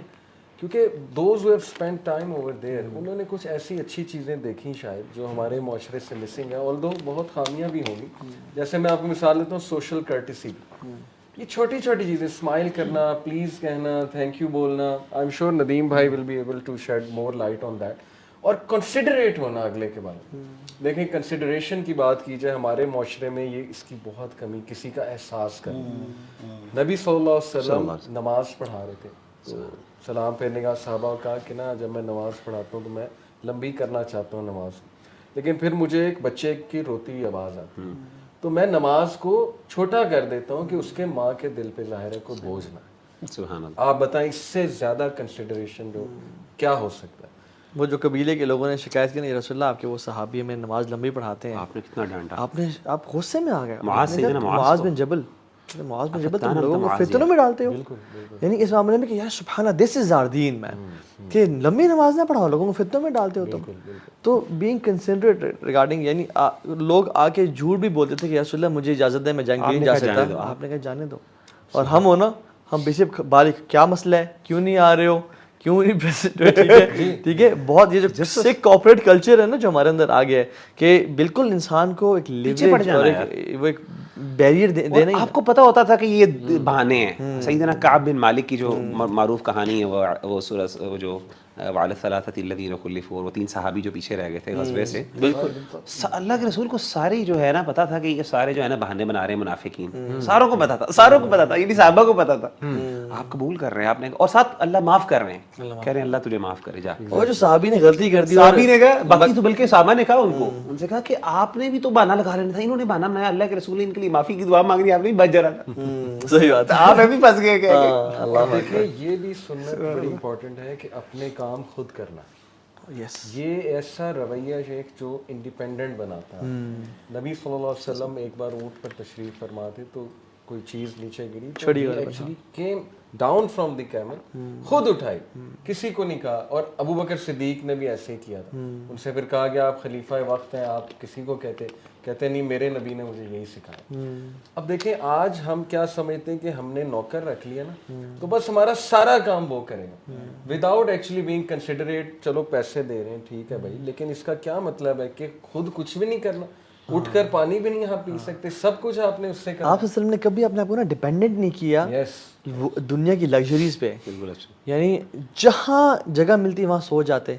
کیونکہ those who have spend time over there, انہوں نے کچھ ایسی اچھی چیزیں دیکھی شاید جو ہمارے معاشرے سے مسنگ ہے, آلدو بہت خامیاں بھی ہوں گی. جیسے میں آپ کو مثال دیتا ہوں سوشل کرٹیسی. یہ چھوٹی چھوٹی چیزیں, اسمائل کرنا, پلیز کہنا, تھینک یو بولنا. آئی ایم شیور ندیم بھائی will be able to shed more light on that. اور کنسیڈریٹ ہونا اگلے کے بارے میں. دیکھیں کنسیڈریشن کی بات کی جائے, ہمارے معاشرے میں یہ اس کی بہت کمی, کسی کا احساس کرنا. نبی صلی اللہ علیہ وسلم نماز پڑھا رہے تھے, تو سلام پھیرنے کا صحابہ کو کہا کہ نا جب میں نماز پڑھاتا ہوں تو میں لمبی کرنا چاہتا ہوں نماز, لیکن پھر مجھے ایک بچے کی روتی ہوئی آواز آتی ہے, تو میں نماز کو چھوٹا کر دیتا ہوں کہ اس کے ماں کے دل پہ ظاہر ہے کوئی بوجھ نہ. سبحان اللہ. آپ بتائیں اس سے زیادہ کنسیڈریشن جو کیا ہو سکتا ہے. وہ جو قبیلے کے لوگوں نے شکایت کی نا, رسول اللہ آپ کے وہ صحابی میں نماز لمبی پڑھاتے ہیں, آپ نے کتنا ڈانٹا. آپ غصے میں آ گئے. معاذ بن جبل, معاذ بن جبل تم لوگوں کو فتنوں میں ڈالتے ہو. یعنی اس معاملے میں کہ یار سبحان اللہ دس از آور دین مین, کہ لمبی نماز نہ پڑھاؤ, لوگوں کو فتنوں میں ڈالتے ہو تم. تو بینگ کنسیڈریٹ ریگارڈنگ, یعنی لوگ آ کے جھوٹ بھی بولتے تھے کہ یا رسول اللہ مجھے اجازت دے, میں جنگ نہیں جا سکتا. آپ نے کہا جانے دو. اور ہم ہو نا, ہم پیچھے بالک کیا مسئلہ ہے, کیوں نہیں آ رہے ہو, کیوں نہیں, ٹھیک ہے. بہت یہ جو ایک کارپوریٹ کلچر ہے نا جو ہمارے اندر آ گیا ہے, کہ بالکل انسان کو ایک لیوریج اور وہ ایک بیریئر دینا ہی. آپ کو پتا ہوتا تھا کہ یہ بہانے ہیں. سیدنا کعب بن مالک کی جو معروف کہانی ہے, وہ سورہ وہ جو وعلی الثلاثۃ الذین خلفوا, وہ 3 صحابی جو پیچھے رہ گئے تھے غزوے سے, بالکل اللہ کے رسول کو ساری جو ہے نا پتا تھا کہ یہ سارے جو ہے نا بہانے بنا رہے ہیں منافقین. ساروں کو پتا تھا, ساروں کو پتا تھا, یعنی صحابہ کو پتا تھا. آپ قبول کر رہے ہیں, آپ نے, اور ساتھ اللہ معاف کر رہے ہیں, کہہ رہے ہیں اللہ تجھے معاف کرے جا. اور جو صحابی نے غلطی کر دی, صحابی نے کہا, باقی تو بلکہ صحابہ نے کہا ان کو, ان سے کہا کہ آپ نے بھی تو بہانہ لگا لینا تھا, انہوں نے بہانہ بنایا, اللہ کے رسول نے ان کے لیے معافی کی دعا مانگنی, آپ نے بھی بچ جا رہا تھا. صحیح بات ہے, آپ بھی پھنس گئے. دیکھیں یہ بھی سنت بڑی امپورٹنٹ ہے کہ اپنے کام خود کرنا. یس, یہ ایسا رویہ شیخ جو انڈیپینڈنٹ بناتا ہے. نبی صلی اللہ علیہ وسلم ایک بار اونٹ پر تشریف فرما تھے, تو کوئی چیز نیچے گری, چھڑی actually came down from the camel, خود اٹھائی, کسی کو نہیں کہا. اور ابو بکر صدیق نے بھی ایسے ہی کیا تھا. ان سے پھر کہا گیا آپ خلیفہ وقت ہیں, آپ کسی کو کہتے نہیں, میرے نبی نے مجھے یہی سکھایا. اب دیکھیں آج ہم کیا سمجھتے ہیں کہ ہم نے نوکر رکھ لیا نا, تو بس ہمارا سارا کام وہ کرے گا وداؤٹ ایکچولی بینگ کنسیڈریٹ. چلو پیسے دے رہے ہیں ٹھیک ہے بھائی, لیکن اس کا کیا مطلب ہے کہ خود کچھ بھی نہیں کرنا. اٹھ کر پانی بھی نہیں آپ پی سکتے, سب کچھ آپ نے اس سے کرا. آپ وسلم نے کبھی اپنے آپ کو نا ڈیپینڈنٹ نہیں کیا دنیا کی لگژریز پہ, یعنی جہاں جگہ ملتی وہاں سو جاتے,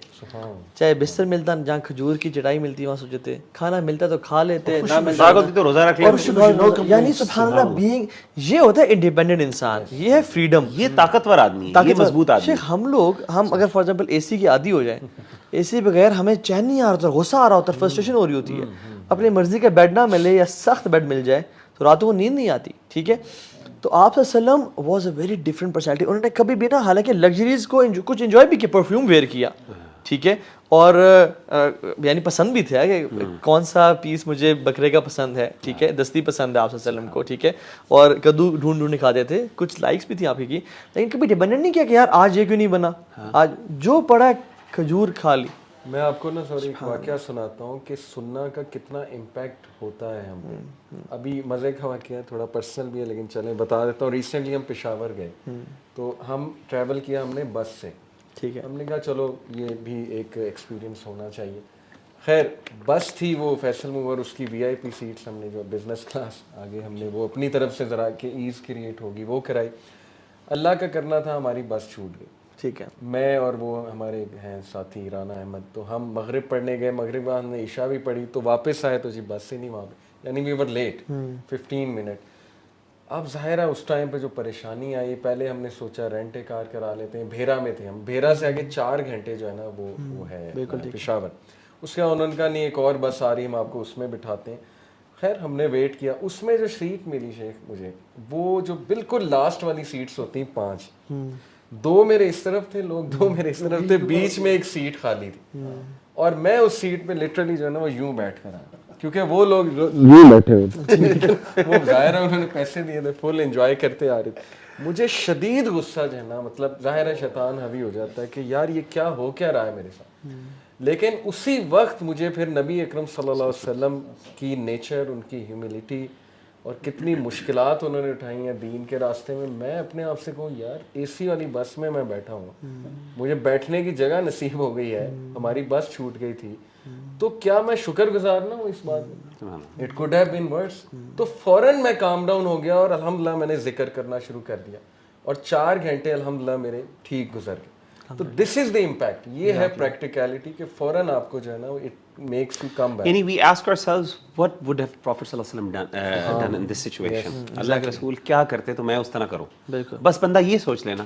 چاہے بستر ملتا جہاں کھجور کی چٹائی ملتی وہاں سو جاتے, کھانا ملتا تو کھا لیتے, نہ ملتا تو روزہ رکھ لیتے. یعنی سبحان اللہ بینگ, یہ ہوتا ہے انڈیپینڈنٹ انسان, یہ ہے فریڈم, یہ طاقتور آدمی ہے, یہ مضبوط آدمی. شیخ ہم اگر فار ایگزامپل اے سی کی عادی ہو جائیں, اے سی بغیر ہمیں چین نہیں آ رہا ہوتا, غصہ آ رہا ہوتا, فرسٹریشن ہو رہی ہوتی ہے, اپنی مرضی کا بیڈ نہ ملے یا سخت بیڈ مل جائے تو راتوں کو نیند نہیں آتی, ٹھیک ہے. تو آپ صلی اللہ علیہ وسلم was a very different personality. انہوں نے کبھی بھی نا حالانکہ لگژریز کو کچھ انجوائے بھی کیا, پرفیوم ویئر کیا, ٹھیک ہے, اور یعنی پسند بھی تھا کہ کون سا پیس مجھے بکرے کا پسند ہے, ٹھیک ہے, دستی پسند ہے آپ صلی اللہ علیہ وسلم کو, ٹھیک ہے, اور کدو ڈھونڈ کھاتے تھے, کچھ لائکس بھی تھی آپ کی, لیکن کبھی ڈیپینڈنٹ نہیں کیا کہ یار آج یہ کیوں نہیں بنا, آج جو پڑا کھجور کھا لی. میں آپ کو نا سوری ایک واقعہ سناتا ہوں کہ سننا کا کتنا امپیکٹ ہوتا ہے ہم پہ. ابھی مزے کا واقعہ ہے, تھوڑا پرسنل بھی ہے لیکن چلیں بتا دیتا ہوں. ریسنٹلی ہم پشاور گئے, تو ہم ٹریول کیا ہم نے بس سے, ٹھیک ہے, ہم نے کہا چلو یہ بھی ایک ایکسپیرینس ہونا چاہیے. خیر بس تھی وہ فیصل موور, اس کی وی آئی پی سیٹس ہم نے جو بزنس کلاس آگے ہم نے وہ اپنی طرف سے ذرا کہ ایز کریٹ ہوگی وہ کرائی. اللہ کا کرنا تھا ہماری بس چھوٹ گئی, ٹھیک ہے, میں اور وہ ہمارے ہیں ساتھی رانا احمد, تو ہم مغرب پڑھنے گئے, مغرب ہم نے عشاء بھی پڑھی, تو واپس آئے تو جی بس سے نہیں وہاں پہ, یعنی وی ور لیٹ 15 منٹ. اب ظاہر ہے اس ٹائم پہ جو پریشانی آئی, پہلے ہم نے سوچا رینٹ کار کرا لیتے ہیں, بھیرا میں تھے ہم, بھیرا سے آگے 4 گھنٹے جو ہے نا وہ ہے پشاور. اس کے بعد انہوں نے کہا نہیں ایک اور بس آ رہی ہم آپ کو اس میں بٹھاتے ہیں. خیر ہم نے ویٹ کیا, اس میں جو سیٹ ملی شیخ مجھے, وہ جو بالکل لاسٹ والی سیٹس ہوتی ہیں 5, 2 میرے اس طرف تھے لوگ, 2 میرے اس طرف تھے, بیچ میں ایک سیٹ خالی تھی, اور میں اس سیٹ پہ لٹرلی جو ہے نا وہ یوں بیٹھ کر آیا, کیونکہ وہ لوگ یوں بیٹھے ہوئے, وہ ظاہر ہے انہوں نے پیسے دیے تھے, فل انجوائے کرتے آ رہے تھے. مجھے شدید غصہ جو ہے نا, مطلب ظاہر ہے شیطان حاوی ہو جاتا ہے کہ یار یہ کیا ہو کیا رہا ہے میرے ساتھ. لیکن اسی وقت مجھے پھر نبی اکرم صلی اللہ علیہ وسلم کی نیچر, ان کی ہیوملٹی, اور کتنی مشکلات انہوں نے اٹھائی ہیں دین کے راستے میں. میں اپنے آپ سے کہوں یار اے سی والی بس میں بیٹھا ہوں, مجھے بیٹھنے کی جگہ نصیب ہو گئی ہے, ہماری بس چھوٹ گئی تھی, تو کیا میں شکر گزار نہ ہوں اس بات میں؟ اٹ کوڈ ہیو بین ورس. تو فوراً میں کام ڈاؤن ہو گیا اور الحمدللہ میں نے ذکر کرنا شروع کر دیا, اور 4 گھنٹے الحمدللہ میرے ٹھیک گزر گئے. تو دس از دی امپیکٹ, یہ ہے پریکٹیکلٹی کہ فوراً آپ کو جو ہے نا it makes you come back. یعنی we ask ourselves what would have Prophet صلی اللہ علیہ وسلم done in this situation. اللہ کے رسول کیا کرتے تو میں اس طرح کروں, بس بندہ یہ سوچ لینا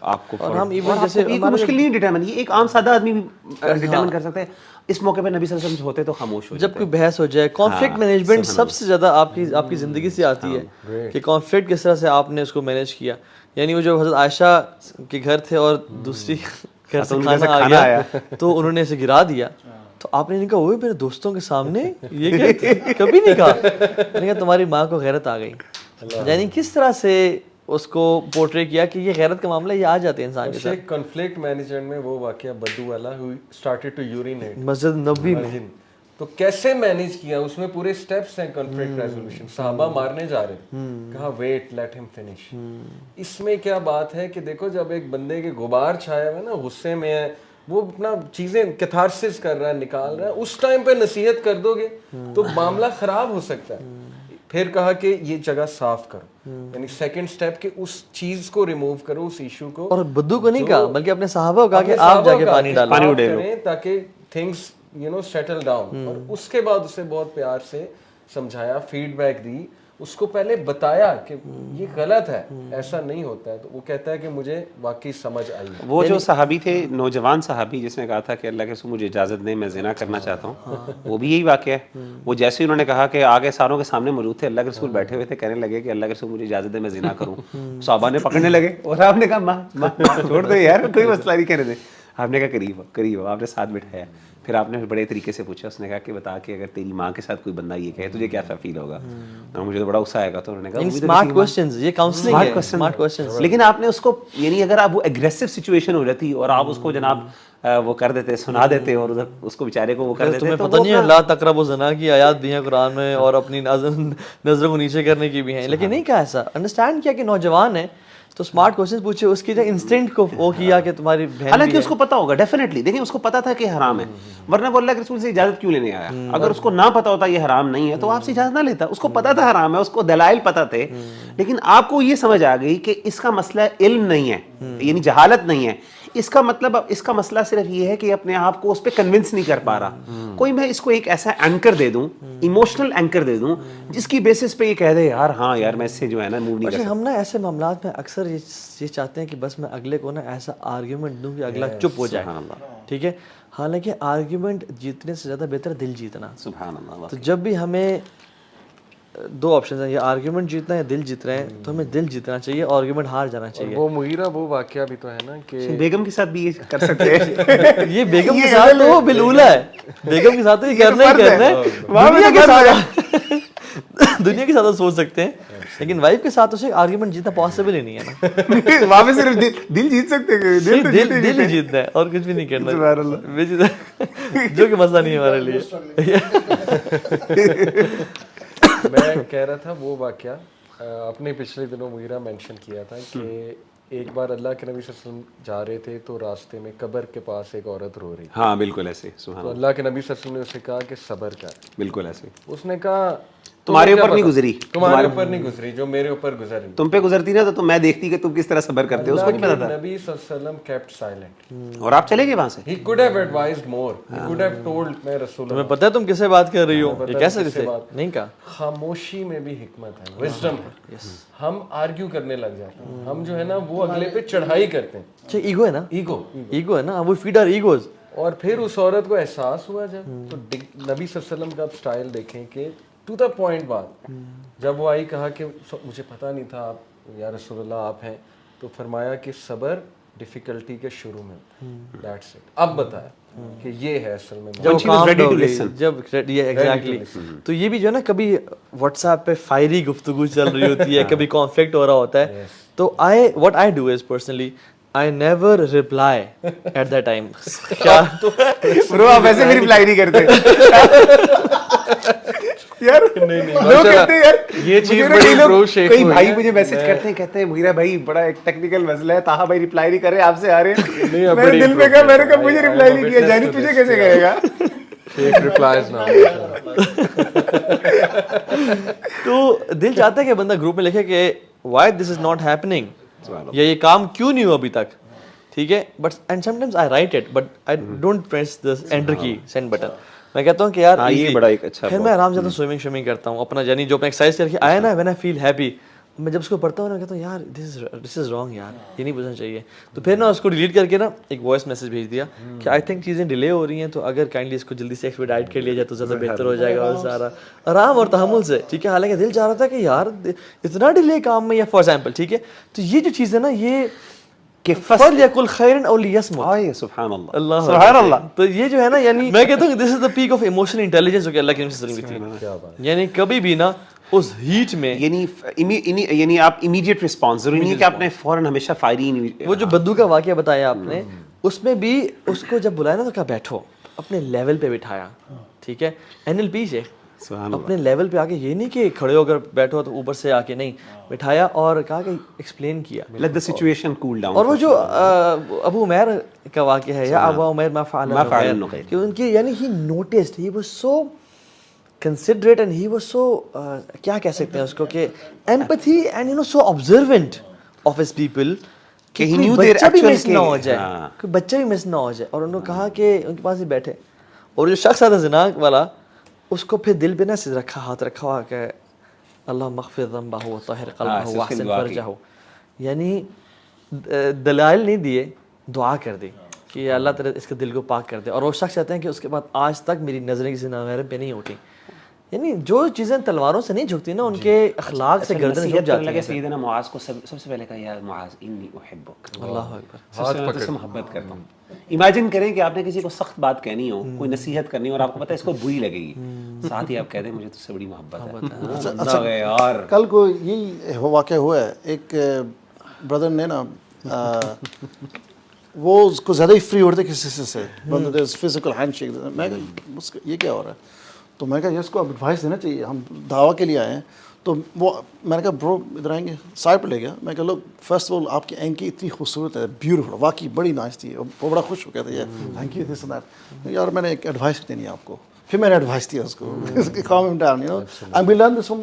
آپ کو. اور ہم ایون جیسے مشکل نہیں ڈیٹرمن, یہ ایک عام سادہ آدمی بھی ڈیٹرمن کر سکتا ہے. اس موقع پہ نبی صلی اللہ علیہ وسلم ہوتے تو خاموش ہو جاتے. جب کوئی بحث ہو جائے, کانفلکٹ مینجمنٹ سب سے زیادہ آپ کی زندگی سے آتی ہے کہ کانفلکٹ کس طرح سے آپ نے اس کو مینیج کیا. یعنی وہ جو حضرت عائشہ کے گھر تھے اور دوسری گھر سے کھانا آ گیا تو انہوں نے اسے گرا دیا, تو آپ نے نہیں کہا وہ میرے دوستوں کے سامنے یہ کبھی نہیں کہا, میں نے کہا تمہاری ماں کو غیرت آ گئی. یعنی کس طرح سے اس کو پورٹری کیا کہ یہ غیرت کا معاملہ یہ آ جاتے ہیں انسان کے ساتھ. کنفلکٹ مینجمنٹ میں وہ واقعہ بدو والا who started to urinate Masjid Nabawi میں, تو کیسے مینیج کیا, اس میں پورے سٹیپس ہیں کنفلکٹ ریزولوشن. صحابہ مارنے جا رہے تھے, کہا ویٹ لیٹ ہم فنش. اس میں کیا بات ہے کہ دیکھو جب ایک بندے کے غبار چھایا ہوا ہے نا, غصے میں ہے, وہ اپنا چیزیں کیتھارسس کر رہا ہے, نکال رہا ہے, اس ٹائم پہ نصیحت کر دو گے تو معاملہ خراب ہو سکتا ہے. پھر کہا کہ یہ جگہ صاف کرو, یعنی سیکنڈ سٹیپ کہ اس چیز کو ریموو کرو, اس ایشو کو. اور بدو کو نہیں کہا بلکہ اپنے صحابہ کو کہا کہ آپ جا کے پانی ڈالو تاکہ تھنگس سیٹل ڈاؤن. اور اس کے بعد اسے بہت پیار سے سمجھایا, فیڈ بیک دی, اس کو پہلے بتایا کہ یہ غلط ہے, ایسا نہیں ہوتا ہے. تو وہ کہتا ہے کہ مجھے واقعی سمجھ آئی. وہ جو صحابی تھے, نوجوان صحابی جس نے کہا تھا کہ اللہ کے رسول مجھے اجازت دیں میں زنا کرنا چاہتا ہوں, وہ بھی یہی واقعہ ہے. وہ جیسے انہوں نے کہا کہ آگے ساروں کے سامنے موجود تھے, اللہ کے رسول بیٹھے ہوئے تھے, کہنے لگے کہ اللہ کے رسول مجھے اجازت دیں میں زنا کروں. صحابہ نے پکڑنے لگے اور آپ نے کہا ماں چھوڑ دو یار, کوئی مسئلہ نہیں, کہنے دیں. آپ نے کہا قریب آپ نے ساتھ بٹھایا. پھر آپ نے بڑے طریقے سے پوچھا, اس نے کہا کہ بتا کہ اگر تیری ماں کے ساتھ کوئی بندہ یہ کہے تجھے کیا فیل ہوگا. اور مجھے تو بڑا غصہ آئے گا. تو انہوں نے کہا اسمارٹ کوسچنز, یہ کاؤنسلنگ ہے, اسمارٹ کوسچنز. لیکن آپ نے اس کو, یعنی اگر آپ وہ ایگریسو سچویشن ہو جاتی اور آپ اس کو جناب وہ کر دیتے, سنا دیتے اور ادھر اس کو بیچارے کو وہ کر دیتے. تمہیں پتہ نہیں ہے لا تقربوا الزنا کی آیات بھی ہیں قرآن میں اور اپنی نظروں کو نیچے کرنے کی بھی ہیں, لیکن نہیں کہا ایسا. انڈرسٹینڈ کیا کہ نوجوان ہے تو اسمارٹ کوشچن پوچھے, اس کی جو انسٹنکٹ کو وہ کیا کہ تمہاری بہن, حالانکہ اس کو پتا ہوگا ڈیفینیٹلی. دیکھیں اس کو پتا تھا کہ حرام ہے, ورنہ وہ اللہ کے رسول سے اجازت کیوں لینے آیا؟ اگر اس کو نہ پتا ہوتا یہ حرام نہیں ہے تو آپ سے اجازت نہ لیتا. اس کو پتا تھا حرام ہے, اس کو دلائل پتا تھے, لیکن آپ کو یہ سمجھ آ گئی کہ اس کا مسئلہ علم نہیں ہے, یعنی جہالت نہیں ہے. اس کا مطلب اس کا مسئلہ صرف یہ ہے کہ اپنے آپ کو اس پہ کنونس نہیں کر پا رہا. کوئی میں اس کو ایک ایسا اینکر دے دوں, ایموشنل اینکر دے دوں, جس کی بیسس پہ یہ کہہ دے یار ہاں یار میں اس سے جو ہے نا موو نہیں کر سکتا. ہم نا ایسے معاملات میں اکثر یہ چاہتے ہیں کہ بس میں اگلے کو نا ایسا آرگیومنٹ دوں کہ اگلا چپ ہو جائے, ٹھیک ہے. حالانکہ آرگیومنٹ جیتنے سے زیادہ بہتر دل جیتنا. سبحان اللہ. تو جب بھی ہمیں دو آپشنز ہیں, یا آرگیومنٹ جیتنا ہے یا دل جیت رہے ہیں, تو ہمیں دل جیتنا چاہیے, آرگیومنٹ ہار جانا چاہیے. وہ مغیرہ وہ واقعہ بھی تو ہے نا کہ بیگم کے ساتھ بھی یہ کر سکتے ہیں. یہ بیگم کے ساتھ تو وہ بالولا ہے, بیگم کے ساتھ تو یہ کرنا ہی کرنا ہے. دنیا کے ساتھ سوچ سکتے ہیں, لیکن وائف کے ساتھ اسے آرگیومنٹ جیتنا پاسبل ہی نہیں ہے نا. وہاں پہ صرف دل جیت سکتے ہیں, دل ہی جیتنا ہے اور کچھ بھی نہیں کرنا, جو کہ مسئلہ نہیں ہے ہمارے لیے. میں کہہ رہا تھا وہ واقعہ اپنے پچھلے دنوں مغیرہ مینشن کیا تھا کہ ایک بار اللہ کے نبی صلی اللہ علیہ وسلم جا رہے تھے تو راستے میں قبر کے پاس ایک عورت رو رہی تھی. ہاں بالکل ایسے. تو اللہ کے نبی صلی اللہ علیہ وسلم نے اسے کہا کہ صبر کر. بالکل ایسے. اس نے کہا تمہارے اوپر نہیں گزری, تمہارے اوپر نہیں گزری جو میرے اوپر گزری. تم پہ گزرتی نا تو میں دیکھتی کہ تم کس طرح صبر کرتے ہو, اس کو نہیں پتا تھا. نبی صلی اللہ علیہ وسلم kept silent. اور آپ چلے گئے وہاں سے. He could have advised more. He could have told میں رسول تمہیں پتہ ہے تم کس سے بات کر رہی ہو, یہ کہہ سکتے نہیں کہا. خاموشی میں بھی حکمت ہے, وزڈم ہے. ہم آرگیو کرنے لگ جاتے ہیں, ہم جو ہے نا وہ اگلے پہ چڑھائی کرتے ہیں. ایگو ہے نا, ایگو ہے نا, وہ فیڈ آر ایگوز. اور پھر اس عورت کو احساس ہوا جب, تو نبی صلی اللہ علیہ وسلم کا آپ سٹائل دیکھیں کہ ٹو دا پوائنٹ بات, جب وہ آئی کہا کہ مجھے پتہ نہیں تھا آپ یا رسول اللہ آپ ہیں, تو فرمایا کہ صبر ڈیفیکلٹی کے شروع میں, دیٹس اٹ. اب بتایا کہ یہ ہے اصل میں جب یہ ایگزیکٹلی. تو یہ بھی جو ہے نا کبھی واٹس ایپ پہ فائری گفتگو چل رہی ہوتی ہے, کبھی کانفلکٹ ہو رہا ہوتا ہے, تو what I do is personally I never reply at that time. برو آپ ایسے بھی رپلائی نہیں کرتے یار. لوگ کہتے ہیں یار یہ چیز بڑی پرو شیک کئی بھائی مجھے میسج کرتے ہیں, کہتے ہیں مغیرہ بھائی بڑا ایک ٹیکنیکل مسئلہ ہے, طاہا بھائی رپلائی نہیں کر رہے, آپ سے آ رہے ہیں. میں دل میں کہا, میں نے کہا مجھے رپلائی نہیں کیا, جانی تجھے کیسے کرے گا. تو دل چاہتا ہے کہ بندہ گروپ میں لکھے کہ why this is not happening, یا یہ کام کیوں نہیں ہوا ابھی تک, ٹھیک ہے. But and some times I write it, but I don't press the enter key, send button. میں کہتا ہوں کہ یار یہ بڑا ایک اچھا, پھر میں آرام سے سوئمنگ کرتا ہوں اپنا, یعنی جو اپنا ایکسرسائز کر کے آیا نا, when I feel happy, میں جب اس کو پڑھتا ہوں نا کہتا ہوں یار دس از رانگ یار, یہ نہیں پوچھنا چاہیے. تو پھر نا اس کو ڈیلیٹ کر کے نا ایک وائس میسج بھیج دیا کہ آئی تھنک چیزیں ڈیلے ہو رہی ہیں, تو اگر کائنڈلی اس کو جلدی سے ایکسپیڈائٹ کر لیا جائے تو زیادہ بہتر ہو جائے گا, اور سارا آرام اور تحمل سے, ٹھیک ہے. حالانکہ دل چاہ رہا تھا کہ یار اتنا ڈیلے کام میں, یا فار ایگزامپل, ٹھیک ہے. تو یہ جو چیز ہے نا, یہ کہ فلیکل خیرن او لیسمت, سبحان اللہ, اللہ سبحان اللہ. تو یہ جو ہے نا, یعنی میں کہتا ہوں کہ this is the peak of emotional intelligence جو کہ اللہ کے نبی صلی اللہ علیہ وسلم کی تھی. یعنی کبھی بھی نا اس ہیٹ میں, یعنی آپ امیڈیٹ رسپانس ضروری نہیں کہ آپ نے فوراً ہمیشہ فائری. وہ جو بدو کا واقعہ بتایا آپ نے, اس میں بھی اس کو جب بلایا نا تو کہا بیٹھو, اپنے لیول پہ بٹھایا, ٹھیک ہے. NLP سے اپنے لیول پہ آ کے, یہ نہیں کہ کھڑے ہو کر بیٹھو تو اوپر سے آ کے, نہیں, بٹھایا اور کہا کہ ایکسپلین کیا, let the situation cool down. اور وہ جو ابو عمیر کا واقعہ ہے, یا ابو عمیر ما فعل النغیر, کہ ان کی یعنی he noticed, he was so considerate and he was so کیا کہہ سکتے ہیں اس کو, کہ empathy and you know so observant of his people, کہ بچہ بھی مس نہ ہو جائے, کوئی بچہ بھی مس نہ ہو جائے. اور انہوں نے کہا کہ ان کے پاس ہی بیٹھے, اور جو شخص آتا زنا والا, اس کو پھر دل پہ نہ رکھا, ہاتھ رکھا ہوا کہ اللہ مغفر ذنبہ وطہر قلبہ واحسن فرجہ, یعنی دلائل نہیں دیے, دعا کر دی کہ اللہ تعالیٰ اس کے دل کو پاک کر دے. اور وہ شخص چاہتے ہیں کہ اس کے بعد آج تک میری نظریں کسی نامحرم پہ نہیں اٹھی. یعنی جو چیزیں تلواروں سے نہیں جھکتی نا, ان کے اخلاق سے گردن جھک جاتی ہیں. سیدنا معاذ کو سب سے پہلے کہا یا معاذ انی احبک, اللہ اکبر, سب سے محبت کرتا ہوں. امیجن کریں کہ آپ نے کسی کو سخت بات کہنی ہو, کوئی نصیحت کرنی ہو, اور آپ کو پتہ ہے اس کو بری لگے گی, ساتھ ہی آپ کہہ دیں مجھے تجھ سے بڑی محبت ہے. اچھا یار, کل کو یہی واقعہ ہوا ہے, ایک بردر نے نا وہ اس کو زیادہ ہی فری ہوتے کسی سے مطلب فزیکل ہینڈ شیک. میں کہا یہ کیا ہو رہا ہے؟ تو میں کہا اس کو ایڈوائس دینا چاہیے, ہم دعویٰ کے لیے آئے ہیں. تو وہ میں نے کہا برو ادھر آئیں گے, سائڈ پہ لے گیا. میں کہا لوگ فرسٹ آف آل آپ کی اینکی اتنی خوبصورت ہے, بیوٹیفل, واقعی بڑی نائس تھی. وہ بڑا خوش ہو گیا تھا, یہ thank you this and that. یار میں نے ایک ایڈوائس دینی ہے آپ کو. پھر میں نے ایڈوائس دیا اس کو, calm him down, you know. And we learned this from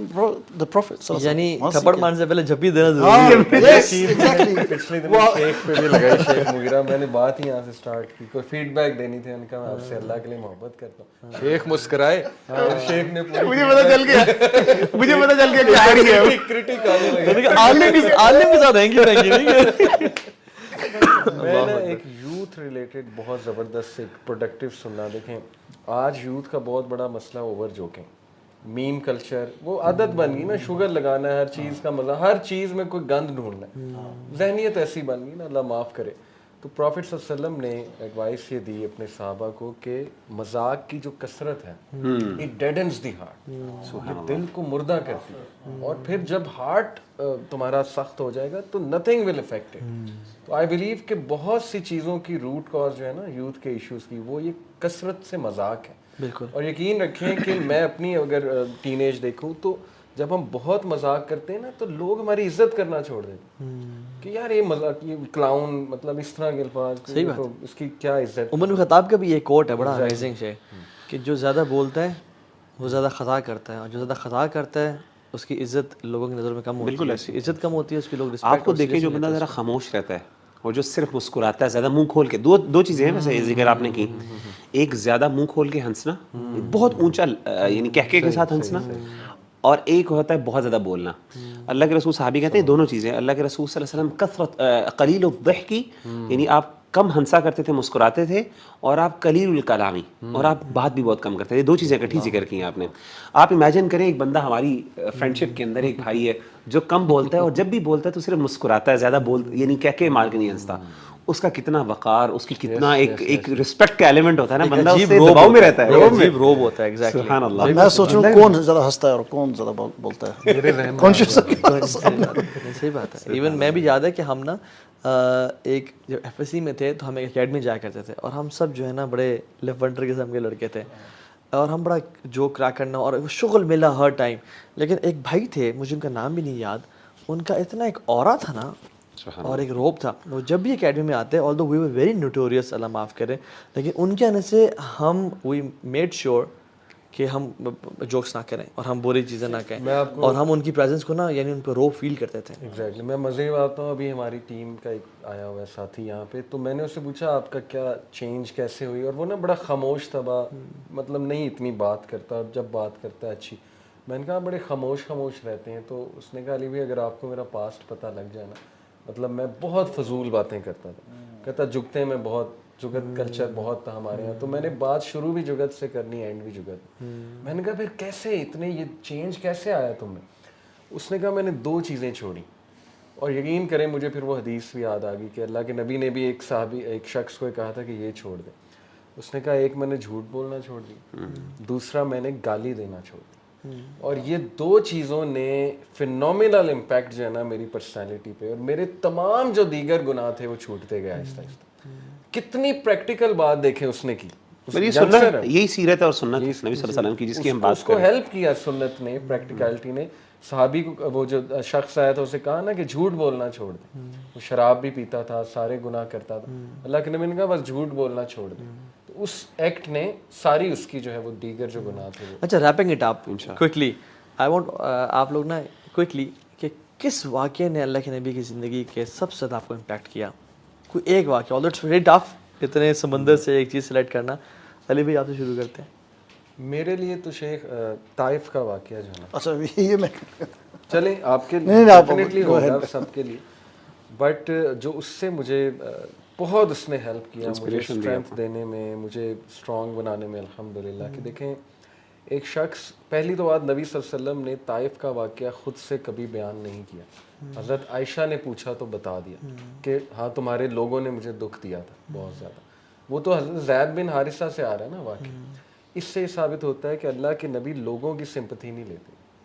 the Prophet. یعنی تھپڑ مارنے سے پہلے جھپی دینا ضروری ہے. پچھلے دن شیخ پہ بھی لگائی, شیخ مغیرہ. میں نے بات ہی یہاں سے سٹارٹ کی, کوئی فیڈ بیک دینی تھی, ان کا میں آپ سے اللہ کے لیے محبت کرتا ہوں. شیخ مسکرائے, شیخ نے مجھے پتا چل گیا کہ آ رہی ہے کرٹک آنے لگا. عالم کے ساتھ ہینگی پینگی. میں نے ایک یوتھ ریلیٹڈ بہت زبردست ایک پروڈکٹیو سننا. دیکھیں آج یوتھ کا بہت بڑا مسئلہ اوور جوکنگ, میم کلچر, وہ عادت بن گئی نا, شوگر لگانا ہے ہر چیز کا مزہ, ہر چیز میں کوئی گند ڈھونڈنا ہے, ذہنیت ایسی بن گئی نا, اللہ معاف کرے. تو پروفٹ صلی اللہ علیہ وسلم نے ایڈوائس یہ دی اپنے صحابہ کو کہ مذاق کی جو کثرت ہے اٹ ڈیڈنز دی ہارٹ, یہ دل کو مردہ کرتی ہے, اور پھر جب ہارٹ تمہارا سخت ہو جائے گا تو نتھنگ ول افیکٹ اٹ. تو آئی بلیو کہ بہت سی چیزوں کی روٹ کاز جو ہے نا یوتھ کے ایشوز کی, وہ یہ کثرت سے مذاق ہے. بالکل. اور یقین رکھیں کہ میں اپنی اگر ٹین ایج دیکھوں تو جب ہم بہت مذاق کرتے ہیں نا تو لوگ ہماری عزت کرنا چھوڑ دیتے ہیں کہ یار یہ مذاق, یہ کلاؤن, مطلب اس طرح کے الفاظ, اس کی کیا عزت. عمر بن خطاب کا بھی یہ کوٹ ہے, بڑا امیزنگ ہے کہ جو زیادہ بولتا ہے وہ زیادہ خطا کرتا ہے, اور جو زیادہ خطا کرتا ہے اس کی عزت لوگوں کی نظر میں کم ہوتی ہے. بالکل ایسی عزت کم ہوتی ہے, اس کی لوگ رسپیکٹ. آپ کو دیکھیں جو بندہ ذرا خاموش رہتا ہے اور جو صرف مسکراتا ہے زیادہ منہ کھول کے, دو چیزیں ہیں ویسے ذکر آپ نے کی. ایک زیادہ منہ کھول کے ہنسنا, بہت اونچا یعنی کہکے کے ساتھ ہنسنا, اور ایک ہوتا ہے بہت زیادہ بولنا. اللہ کے رسول صحابی کہتے ہیں دونوں چیزیں. اللہ کے رسول صلی اللہ علیہ وسلم کثرت قلیل الضحک, یعنی آپ کم ہنسا کرتے تھے, مسکراتے تھے, اور آپ قلیل الکلامی, اور آپ بات بھی بہت کم کرتے تھے. دو چیزیں اکٹھی ذکر کی ہیں آپ نے. آپ امیجن کریں ایک بندہ ہماری فرینڈ شپ کے اندر ایک بھائی ہے جو کم بولتا ہے, اور جب بھی بولتا ہے تو صرف مسکراتا ہے, زیادہ یعنی کہہ کے مار کے نہیں ہنستا. اس کا کتنا وقار, اس کی کتنا ایک رسپیکٹ کا ایلیمنٹ ہوتا ہے نا, بندہ اس سے دباؤ میں رہتا ہے, عجیب روب ہوتا ہے. ایگزیکٹلی, سبحان اللہ. میں سوچ رہا ہوں کون زیادہ ہنستا ہے اور کون زیادہ بولتا ہے. کانشیس صحیح بات ہے. ایون میں بھی یاد ہے کہ ہم نا ایک جب ایف ایس سی میں تھے تو ہم ایک اکیڈمی جایا کرتے تھے, اور ہم سب جو ہے نا بڑے لیفٹ ونڈر قسم کے لڑکے تھے, اور ہم بڑا جوک کراک کرنا, اور شغل ملا ہر ٹائم. لیکن ایک بھائی تھے, مجھے ان کا نام بھی نہیں یاد, ان کا اتنا ایک اورا تھا نا, اور ایک روب تھا. وہ جب بھی اکیڈمی میں آتے, although we were very notorious, اللہ معاف کرے, لیکن ان کے آنے سے ہم we made sure کہ ہم جوکس نہ کریں اور ہم بری چیزیں نہ کہیں, اور ہم ان کی پریزنس کو نا یعنی ان پہ روب فیل کرتے تھے. ایگزیکٹلی. میں مزے میں آتا ہوں, ابھی ہماری ٹیم کا ایک آیا ہوا ہے ساتھی یہاں پہ, تو میں نے اس سے پوچھا آپ کا کیا چینج کیسے ہوئی, اور وہ نا بڑا خاموش تھا, مطلب نہیں اتنی بات کرتا, اور جب بات کرتا ہے اچھی. میں نے کہا بڑے خاموش رہتے ہیں. تو اس نے کہا علی بھائی اگر آپ کو میرا پاسٹ پتہ لگ جائے نا, مطلب میں بہت فضول باتیں کرتا تھا. کہتا جگتے میں بہت, جگت کلچر بہت تھا ہمارے یہاں, تو میں نے بات شروع بھی جگت سے کرنی, اینڈ بھی جگت. میں نے کہا پھر کیسے اتنے یہ چینج کیسے آیا تم میں؟ اس نے کہا میں نے 2 چیزیں چھوڑی, اور یقین کریں مجھے پھر وہ حدیث بھی یاد آ گئی کہ اللہ کے نبی نے بھی ایک شخص کو کہا تھا کہ یہ چھوڑ دے. اس نے کہا ایک میں نے جھوٹ بولنا چھوڑ دی, دوسرا میں نے گالی دینا چھوڑ دی. اور یہ 2 چیزوں نے فینومینل امپیکٹ جو ہے نا میری پرسنالٹی پہ, اور میرے تمام جو دیگر گناہ تھے وہ چھوٹتے گئے آہستہ آہستہ. کتنی پریکٹیکل بات دیکھیں اس نے کی. یہی سیرت اور سنت نبی صلی اللہ علیہ وسلم کی جس کی ہم بات کر رہے ہیں. اس کو ہیلپ کیا سنت نے, پریکٹیکلٹی نے. صحابی کو وہ جو شخص آیا تھا اسے کہا نا کہ جھوٹ بولنا چھوڑ دے. وہ شراب بھی پیتا تھا, سارے گناہ کرتا تھا. اللہ کے نبی نے کہا بس جھوٹ بولنا چھوڑ دے. تو اس ایکٹ نے ساری اس کی جو ہے وہ دیگر جو گناہ تھے. اچھا, wrapping it up quickly, I want آپ لوگ نا کوئکلی کہ کس واقعے نے اللہ کے نبی کی زندگی کے سب سے زیادہ آپ کو امپیکٹ کیا؟ کوئی ایک واقعہ. آلدو اٹس ویری ٹف اتنے سمندر سے ایک چیز سلیکٹ کرنا. علی بھائی آپ سے شروع کرتے ہیں. میرے لیے تو شیخ طائف کا واقعہ جو ہے نا, اچھا یہ میں چلیں آپ کے ڈیفینیٹلی ہوگا سب کے لیے, بٹ جو اس سے مجھے بہت اس نے ہیلپ کیا مجھے اسٹرینتھ دینے میں, مجھے اسٹرانگ بنانے میں الحمدللہ. کہ دیکھیں ایک شخص, پہلی تو بات نبی صلی اللہ علیہ وسلم نے طائف کا واقعہ خود سے کبھی بیان نہیں کیا. حضرت عائشہ نے پوچھا تو بتا دیا کہ ہاں تمہارے لوگوں نے مجھے دکھ دیا تھا بہت زیادہ. وہ تو حضرت زید بن حارثہ سے آ رہا ہے نا واقعہ. اس سے ثابت ہوتا ہے کہ اللہ کے نبی لوگوں کی سمپتھی نہیں لیتے,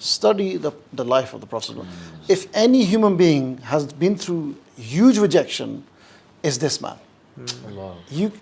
study the life of the Prophet. If any human being has been through huge rejection, is this man.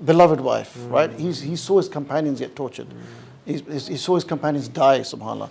beloved wife, right? He saw his companions get tortured. He saw his companions die. Subhanallah.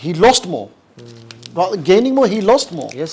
he lost more. Gaining more, he lost more. Yes,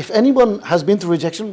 if anyone has been through rejection,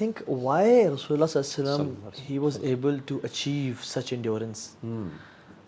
think why Rasulullah sallallahu alaihi wasallam he was able to achieve such endurance.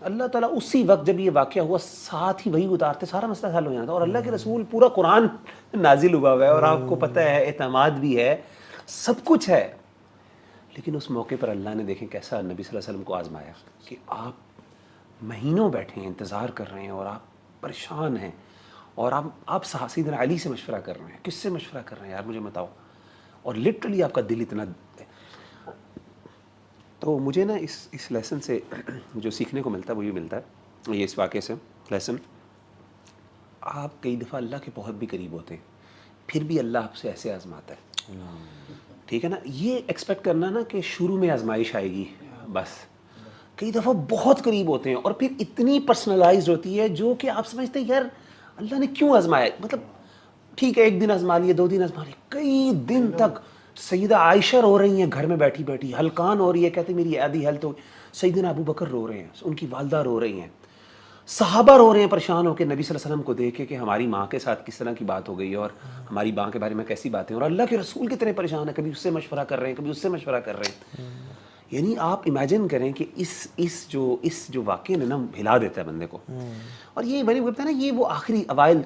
اللہ تعالیٰ اسی وقت جب یہ واقعہ ہوا ساتھ ہی وہی اتارتے, سارا مسئلہ حل ہو جاتا. اور اللہ کے رسول پورا قرآن نازل ہوا ہوا ہے, اور آپ کو پتہ ہے اعتماد بھی ہے, سب کچھ ہے. لیکن اس موقع پر اللہ نے دیکھیں کیسا نبی صلی اللہ علیہ وسلم کو آزمایا کہ آپ مہینوں بیٹھے ہیں, انتظار کر رہے ہیں, اور آپ پریشان ہیں, اور آپ سیدنا علی سے مشورہ کر رہے ہیں. کس سے مشورہ کر رہے ہیں یار مجھے بتاؤ, اور لٹرلی آپ کا دل اتنا. تو مجھے نا اس لیسن سے جو سیکھنے کو ملتا ہے وہ یہ ملتا ہے, یہ اس واقعے سے لیسن, آپ کئی دفعہ اللہ کے بہت بھی قریب ہوتے ہیں, پھر بھی اللہ آپ سے ایسے آزماتا ہے. ٹھیک ہے نا, یہ ایکسپیکٹ کرنا نا کہ شروع میں آزمائش آئے گی بس. کئی دفعہ بہت قریب ہوتے ہیں اور پھر اتنی پرسنلائزڈ ہوتی ہے جو کہ آپ سمجھتے ہیں یار اللہ نے کیوں آزمایا. مطلب ٹھیک ہے 1 دن آزما لیے, 2 دن آزما لیے, کئی دن تک سیدہ عائشہ رو رہی ہیں گھر میں بیٹھی بیٹھی, ہلکان ہو رہی ہے, کہتے میری آدھی ہیلتھ ہو. سیدنا ابو بکر رو رہے ہیں, ان کی والدہ رو رہی ہیں, صحابہ رو رہے ہیں پریشان ہو کے نبی صلی اللہ علیہ وسلم کو دیکھ کے کہ ہماری ماں کے ساتھ کس طرح کی بات ہو گئی, اور ہماری ماں کے بارے میں کیسی باتیں, اور اللہ کے رسول کتنے پریشان ہیں, کبھی اس سے مشورہ کر رہے ہیں, کبھی اس سے مشورہ کر رہے ہیں. یعنی آپ امیجن کریں کہ اس جو واقعے نے نا ہلا دیتا ہے بندے کو. اور یہ میں نے بتایا نا, یہ وہ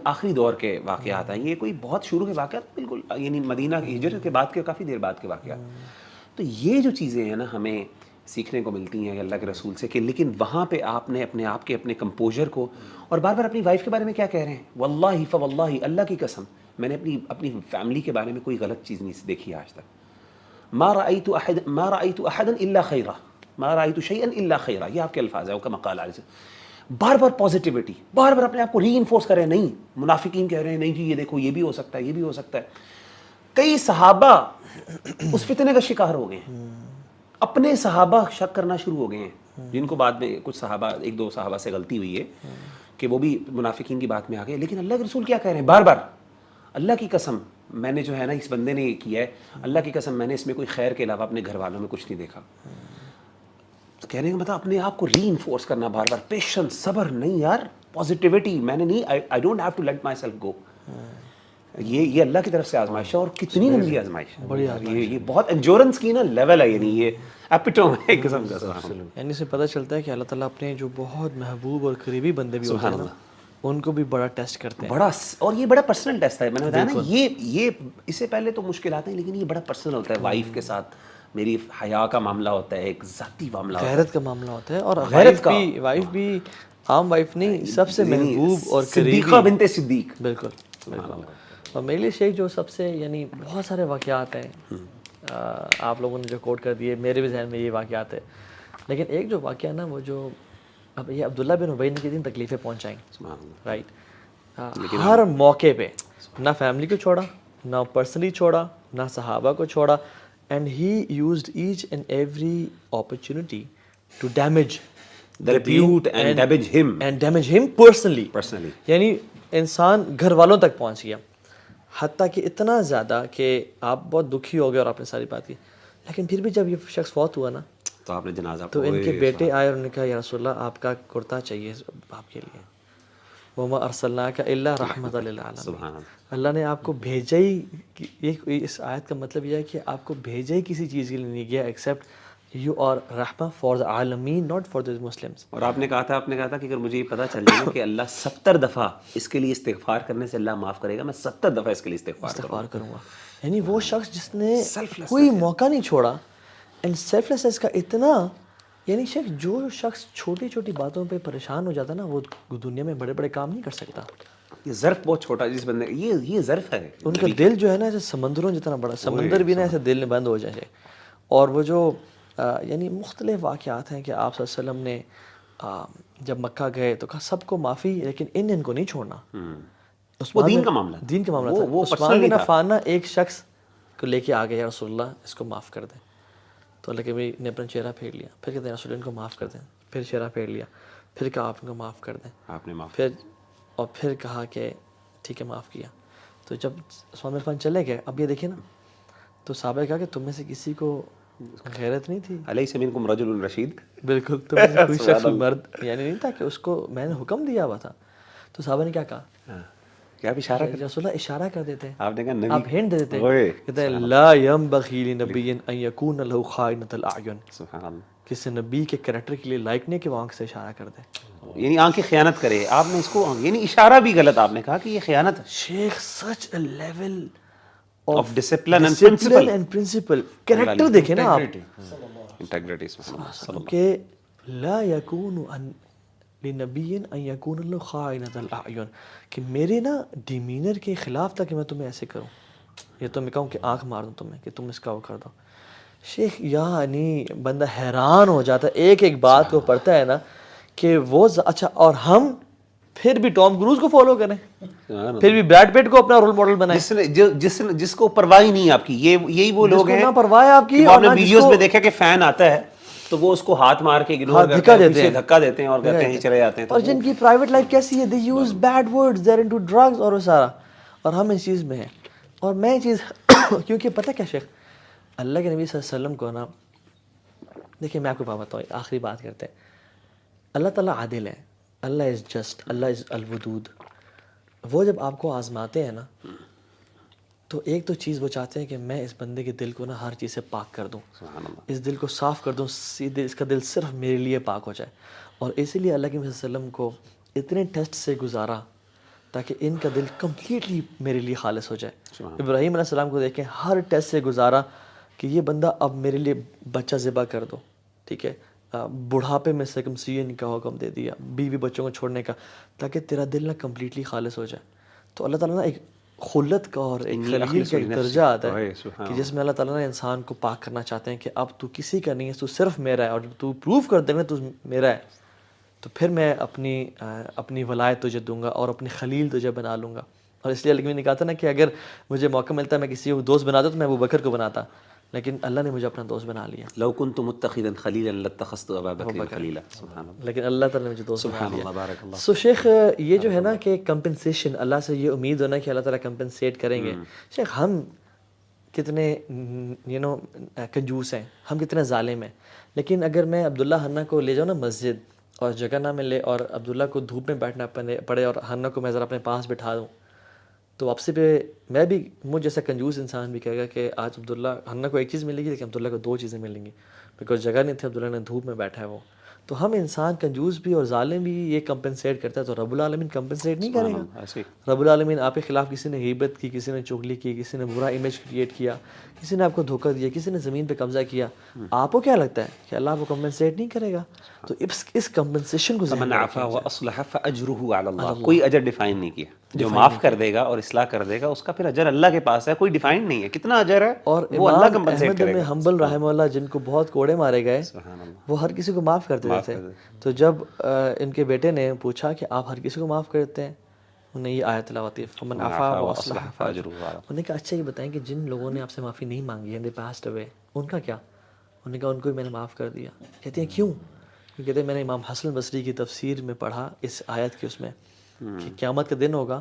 آخری دور کے واقعات ہیں, یہ کوئی بہت شروع کے واقعات بالکل یعنی مدینہ کی ہجرت کے بعد کے کافی دیر بعد کے واقعات. تو یہ جو چیزیں ہیں نا ہمیں سیکھنے کو ملتی ہیں اللہ کے رسول سے, کہ لیکن وہاں پہ آپ نے اپنے آپ کے اپنے کمپوزر کو, اور بار بار اپنی وائف کے بارے میں کیا کہہ رہے ہیں, واللہ فواللہ, اللہ کی قسم میں نے اپنی فیملی کے بارے میں کوئی غلط چیز نہیں دیکھی آج تک. ما رأيت احدا الا خیرا, ما رأيت شيئا الا خیرا, یہ آپ کے الفاظ ہیں, کما قال علیہ. بار بار پازیٹیوٹی, بار بار اپنے آپ کو ری انفورس کر رہے ہیں. نہیں, منافقین کہہ رہے ہیں نہیں جی یہ دیکھو یہ بھی ہو سکتا ہے, یہ بھی ہو سکتا ہے. کئی صحابہ اس فتنے کا شکار ہو گئے ہیں, اپنے صحابہ شک کرنا شروع ہو گئے ہیں, جن کو بعد میں کچھ صحابہ 1-2 صحابہ سے غلطی ہوئی ہے کہ وہ بھی منافقین کی بات میں آ گئے. لیکن اللہ کے رسول کیا کہہ رہے ہیں بار بار, اللہ کی قسم میں نے جو ہے نا اس بندے نے یہ کیا ہے, اللہ کی قسم میں نے اس میں کوئی خیر کے علاوہ اپنے گھر والوں میں کچھ نہیں دیکھا. تو کہنے کا مطلب اپنے آپ کو ری انفورس کرنا بار بار, پیشنس, صبر, نہیں یار پازیٹیوٹی, میں نے نہیں, I don't have to let myself go. یہ اللہ کی طرف سے آزمائش ہے, اور کتنی لمبی آزمائش ہے, یہ بہت انجورنس کی نا لیول ہے, یعنی یہ ایپیٹوم ہے ایک قسم کا. یعنی سے پتہ چلتا ہے کہ اللہ تعالیٰ اپنے جو بہت محبوب اور قریبی بندے بھی ہوتے ہیں نا ان کو بھی بڑا ٹیسٹ کرتے ہیں, بڑا, اور یہ بڑا پرسنل ٹیسٹ ہے. میں نے بتایا نا یہ اس سے پہلے تو مشکلات ہیں, لیکن یہ بڑا پرسنل ہوتا ہے. وائف کے ساتھ میری حیا کا معاملہ ہوتا ہے, ایک ذاتی معاملہ, غیرت کا معاملہ ہوتا ہے, اور غیرت کا, وائف بھی عام وائف نہیں, سب سے محبوب اور قریبی, صدیقہ بنت صدیق. بالکل. اور میرے لیے شیخ جو سب سے یعنی بہت سارے واقعات ہیں آپ لوگوں نے جو کوٹ کر دیے, میرے بھی ذہن میں یہ واقعات ہے, لیکن ایک جو واقعہ نا وہ جو اب یہ عبداللہ بن ابی نے کتنی تکلیفیں پہنچائیں, رائٹ, ہر موقع پہ نہ فیملی کو چھوڑا, نہ پرسنلی چھوڑا, نہ صحابہ کو چھوڑا, and he used each and every opportunity to damage the repute and damage him personally. یعنی انسان گھر والوں تک پہنچ گیا, حتیٰ کہ اتنا زیادہ کہ آپ بہت دکھی ہو گئے اور آپ نے ساری بات کی, لیکن پھر بھی جب یہ شخص فوت ہوا نا تو آپ نے جنازہ, تو ان کے بیٹے آئے اور انہوں نے کہا یا رسول اللہ آپ کا کرتا چاہیے باپ کے لیے, وَمَا أَرْسَلْنَاكَ إِلَّا رَحْمَةً لِلْعَالَمِينَ. اللہ نے آپ کو بھیجا ہی, اس آیت کا مطلب یہ ہے کہ آپ کو بھیجا ہی کسی چیز کے لیے نہیں گیا ایکسیپٹ یو آر رحمہ فار دا عالمین, ناٹ فار دا مسلمس. اور آپ نے کہا تھا کہ اگر مجھے یہ پتہ چل جائے کہ اللہ 70 دفعہ اس کے لیے استغفار کرنے سے اللہ معاف کرے گا, میں 70 دفعہ اس کے لیے استغفار کروں گا. یعنی وہ شخص جس نے کوئی موقع نہیں چھوڑا, اینڈ سیلف لیسنس کا اتنا, یعنی شیخ جو شخص چھوٹی چھوٹی باتوں پہ پریشان ہو جاتا نا وہ دنیا میں بڑے بڑے کام نہیں کر سکتا. یہ ظرف بہت چھوٹا جس بندے, یہ ظرف ہے. ان کا دل جو ہے نا ایسے سمندروں جتنا بڑا, سمندر بھی نا ایسے دل میں بند ہو جائے. اور وہ جو یعنی مختلف واقعات ہیں کہ آپ صلی اللہ علیہ وسلم نے جب مکہ گئے تو کہا سب کو معافی لیکن ان کو نہیں چھوڑنا. وہ دین کا معاملہ تھا. عثمان بن عفان ایک شخص کو لے کے آ گئے, یا رسول اللہ اس کو معاف کر دیں. تو اللہ کے نبی نے اپنا چہرہ پھیر لیا, پھر کہتے ہیں رسول اللہ ان کو معاف کر دیں, پھر چہرہ پھیر لیا, پھر کہا آپ ان کو معاف کر دیں, آپ نے معاف, پھر کہا کہ ٹھیک ہے معاف کیا. تو جب عثمان بن عفان چلے گئے, اب یہ دیکھیں نا, تو صحابہ نے کہا کہ تم میں سے کسی کو غیرت نہیں تھی, الیس منکم رجل رشید, بالکل تم میں سے کوئی شخص مرد یعنی نہیں تھا کہ اس کو میں نے حکم دیا ہوا تھا. تو صحابہ نے کیا کہا, کیا اشارہ کر, رسول اللہ اشارہ کر دیتے ہیں, آپ نے کہا آپ ہینڈ دے دیتے ہیں, کہتے ہیں لا ينبغي لنبي ان يكون له خائنۃ الاعین. سبحان اللہ. کسی نبی کے کریکٹر کے لیے لائک نہیں کہ وہ آنکھ سے اشارہ کر دے. یعنی آنکھ کی خیانت کرے. آپ نے اس کو یعنی اشارہ بھی غلط آپ نے کہا کہ یہ خیانت ہے. شیخ such a level of discipline and principle. Character دیکھیں نا آپ انٹیگریٹی کہ لا یکون لنبی ان یکون له خائنۃ الاعین, کہ میرے نا ڈیمینر کے خلاف تھا کہ میں تمہیں ایسے کروں, یا تو میں کہوں کہ آنکھ مار دوں تمہیں کہ تم اس کا وہ کر دو. شیخ یعنی بندہ حیران ہو جاتا ہے ایک ایک بات کو پڑھتا ہے نا کہ وہ اچھا, اور ہم پھر بھی ٹام کروز کو فالو کریں, پھر بھی بریڈ پیٹ کو اپنا رول ماڈل بنائیں, جس کو پرواہ ہی نہیں آپ کی. یہی وہ لوگ ہیں نہ پرواہ آپ کی, آپ نے ویڈیوز میں دیکھا کہ فین آتا ہے تو وہ اس کو ہاتھ مار کے اگنور کرتے ہیں, پیچھے دھکا دیتے ہیں اور کہتے ہیں چلے جاتے ہیں. اور جن کی پرائیویٹ لائف کیسی ہے, they use bad words, they are into drugs اور وہ سارا, اور ہم اس چیز میں ہیں. اور میں چیز کیونکہ پتہ کیا شیخ, اللہ کے نبی صلی اللہ علیہ وسلم کو نا, دیکھیں میں آپ کو بتاتا ہوں, آخری بات کرتے ہیں. اللہ تعالیٰ عادل ہے, اللہ از جسٹ, اللہ از الودود. وہ جب آپ کو آزماتے ہیں نا تو ایک تو چیز وہ چاہتے ہیں کہ میں اس بندے کے دل کو نا ہر چیز سے پاک کر دوں, اس دل کو صاف کر دوں, سیدھے اس کا دل صرف میرے لیے پاک ہو جائے. اور اسی لیے اللہ کے نبی صلی اللہ علیہ وسلم کو اتنے ٹیسٹ سے گزارا تاکہ ان کا دل کمپلیٹلی میرے لیے خالص ہو جائے. ابراہیم علیہ السلام کو دیکھیں, ہر ٹیسٹ سے گزارا کہ یہ بندہ اب میرے لیے بچہ ذبح کر دو, ٹھیک ہے, بڑھاپے میں سرکمسیژن کا حکم دے دیا, بیوی بچوں کو چھوڑنے کا, تاکہ تیرا دل نا کمپلیٹلی خالص ہو جائے. تو اللہ تعالیٰ نا ایک خلت کا اور ایک خلیل کا ایک درجہ آتا ہے کہ جس میں اللہ تعالیٰ نے انسان کو پاک کرنا چاہتے ہیں کہ اب تو کسی کا نہیں ہے, تو صرف میرا ہے, اور جب تو پروف کر دے گا تو میرا ہے تو پھر میں اپنی ولایت تجھے دوں گا اور اپنی خلیل تجھے بنا لوں گا. اور اس لیے اللہ نے کہا تھا نا کہ اگر مجھے موقع ملتا ہے میں کسی کو دوست بناتا تو میں ابو بکر کو بناتا, لیکن اللہ نے مجھے اپنا دوست بنا لیا. لو كنت متخذا خليلا لاتخذت ابا بکر خلیلا. سبحان اللہ. لیکن اللہ تعالیٰ نے مجھے دوست بنا سبحان لیا. اللہ, بارک اللہ. سو شیخ یہ جو ہے نا کہ کمپنسیشن, اللہ سے یہ امید ہونا کہ اللہ تعالیٰ کمپنسیٹ کریں گے. شیخ ہم کتنے کنجوس ہیں, ہم کتنے ظالم ہیں, لیکن اگر میں عبداللہ حنہ کو لے جاؤں نا مسجد اور جگہ نہ ملے اور عبداللہ کو دھوپ میں بیٹھنا پڑے اور حنہ کو میں ذرا اپنے پاس بٹھا دوں, تو واپسی پہ میں بھی, مجھ جیسا کنجوس انسان بھی کہے گا کہ آج عبداللہ حنہ کو ایک چیز ملے گی لیکن عبداللہ کو 2 چیزیں ملیں گی, بیکاز جگہ نہیں تھی, عبداللہ نے دھوپ میں بیٹھا ہے وہ. تو ہم انسان کنجوس بھی اور ظالم بھی یہ کمپنسیٹ کرتا ہے, تو رب العالمین کمپنسیٹ نہیں کرے گا. رب العالمین آپ کے خلاف کسی نے غیبت کی, کسی نے چغلی کی, کسی نے برا امیج کریٹ کیا, کسی نے آپ کو دھوکہ دیا, کسی نے زمین پہ قبضہ کیا, آپ کو کیا لگتا ہے کہ اللہ وہ کمپنسیٹ نہیں کرے گا؟ تو اس کمپنسیشن کو من عفا واصلح فاجرہ علی اللہ, کوئی اجر ڈیفائن نہیں کیا. جو معاف کر دے گا اور اصلاح کر دے گا اس کا پھر اجر اللہ کے پاس ہے, کوئی ڈیفائن نہیں ہے کتنا اجر ہے, اور وہ اللہ کمپنسیٹ کرے گا. حنبل رحمہ اللہ جن کو بہت کوڑے مارے گئے, وہ ہر کسی کو معاف کر دیتے تھے. تو جب ان کے بیٹے نے پوچھا کہ آپ ہر کسی کو معاف کر دیتے ہیں, انہیں یہ آیت تلاوت کی فمن عفا واصلح فاجرہ. انہوں نے کہا اچھا یہ بتائیں کہ جن لوگوں نے آپ سے معافی نہیں مانگی, دے پاسڈ اوے, ان کا کیا؟ انہوں نے کہا ان کو بھی میں نے معاف کر دیا. کہتے ہیں کیوں؟ کہتے ہیں میں نے امام حسن بصری کی تفسیر میں پڑھا اس آیت کے, اس میں کہ قیامت کا دن ہوگا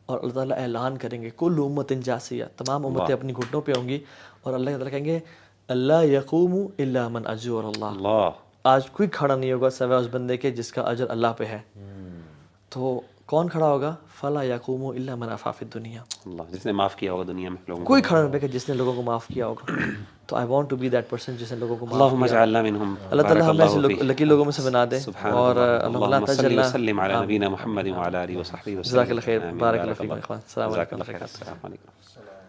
اور اللہ تعالیٰ اعلان کریں گے کل امت جاسیہ, تمام امتیں اپنی گھٹنوں پہ ہوں گی, اور اللہ تعالیٰ کہیں گے اللہ یقوم الا من اجر اللہ, آج کوئی کھڑا نہیں ہوگا سوائے اس بندے کے جس کا اجر اللہ پہ ہے. تو کون کھڑا ہوگا؟ فلا یقوم الا من عفا فی الدنیا, اللہ جس نے معاف کیا ہوگا دنیا میں لوگوں کو, کوئی کھڑا نہیں ہوگا جس نے لوگوں کو معاف کیا ہوگا. تو I want to be that person جس نے لوگوں کو معاف کیا. اللہم اجعلنا منہم. اللہ تعالیٰ ہمیں ایسے لکی لوگوں میں سے بنا دے. اور اللہم صلی وسلم علی نبینا محمد وعلی آلہ وصحبہ وسلم. جزاک اللہ خیر, بارک اللہ فیکم اخوان, السلام علیکم.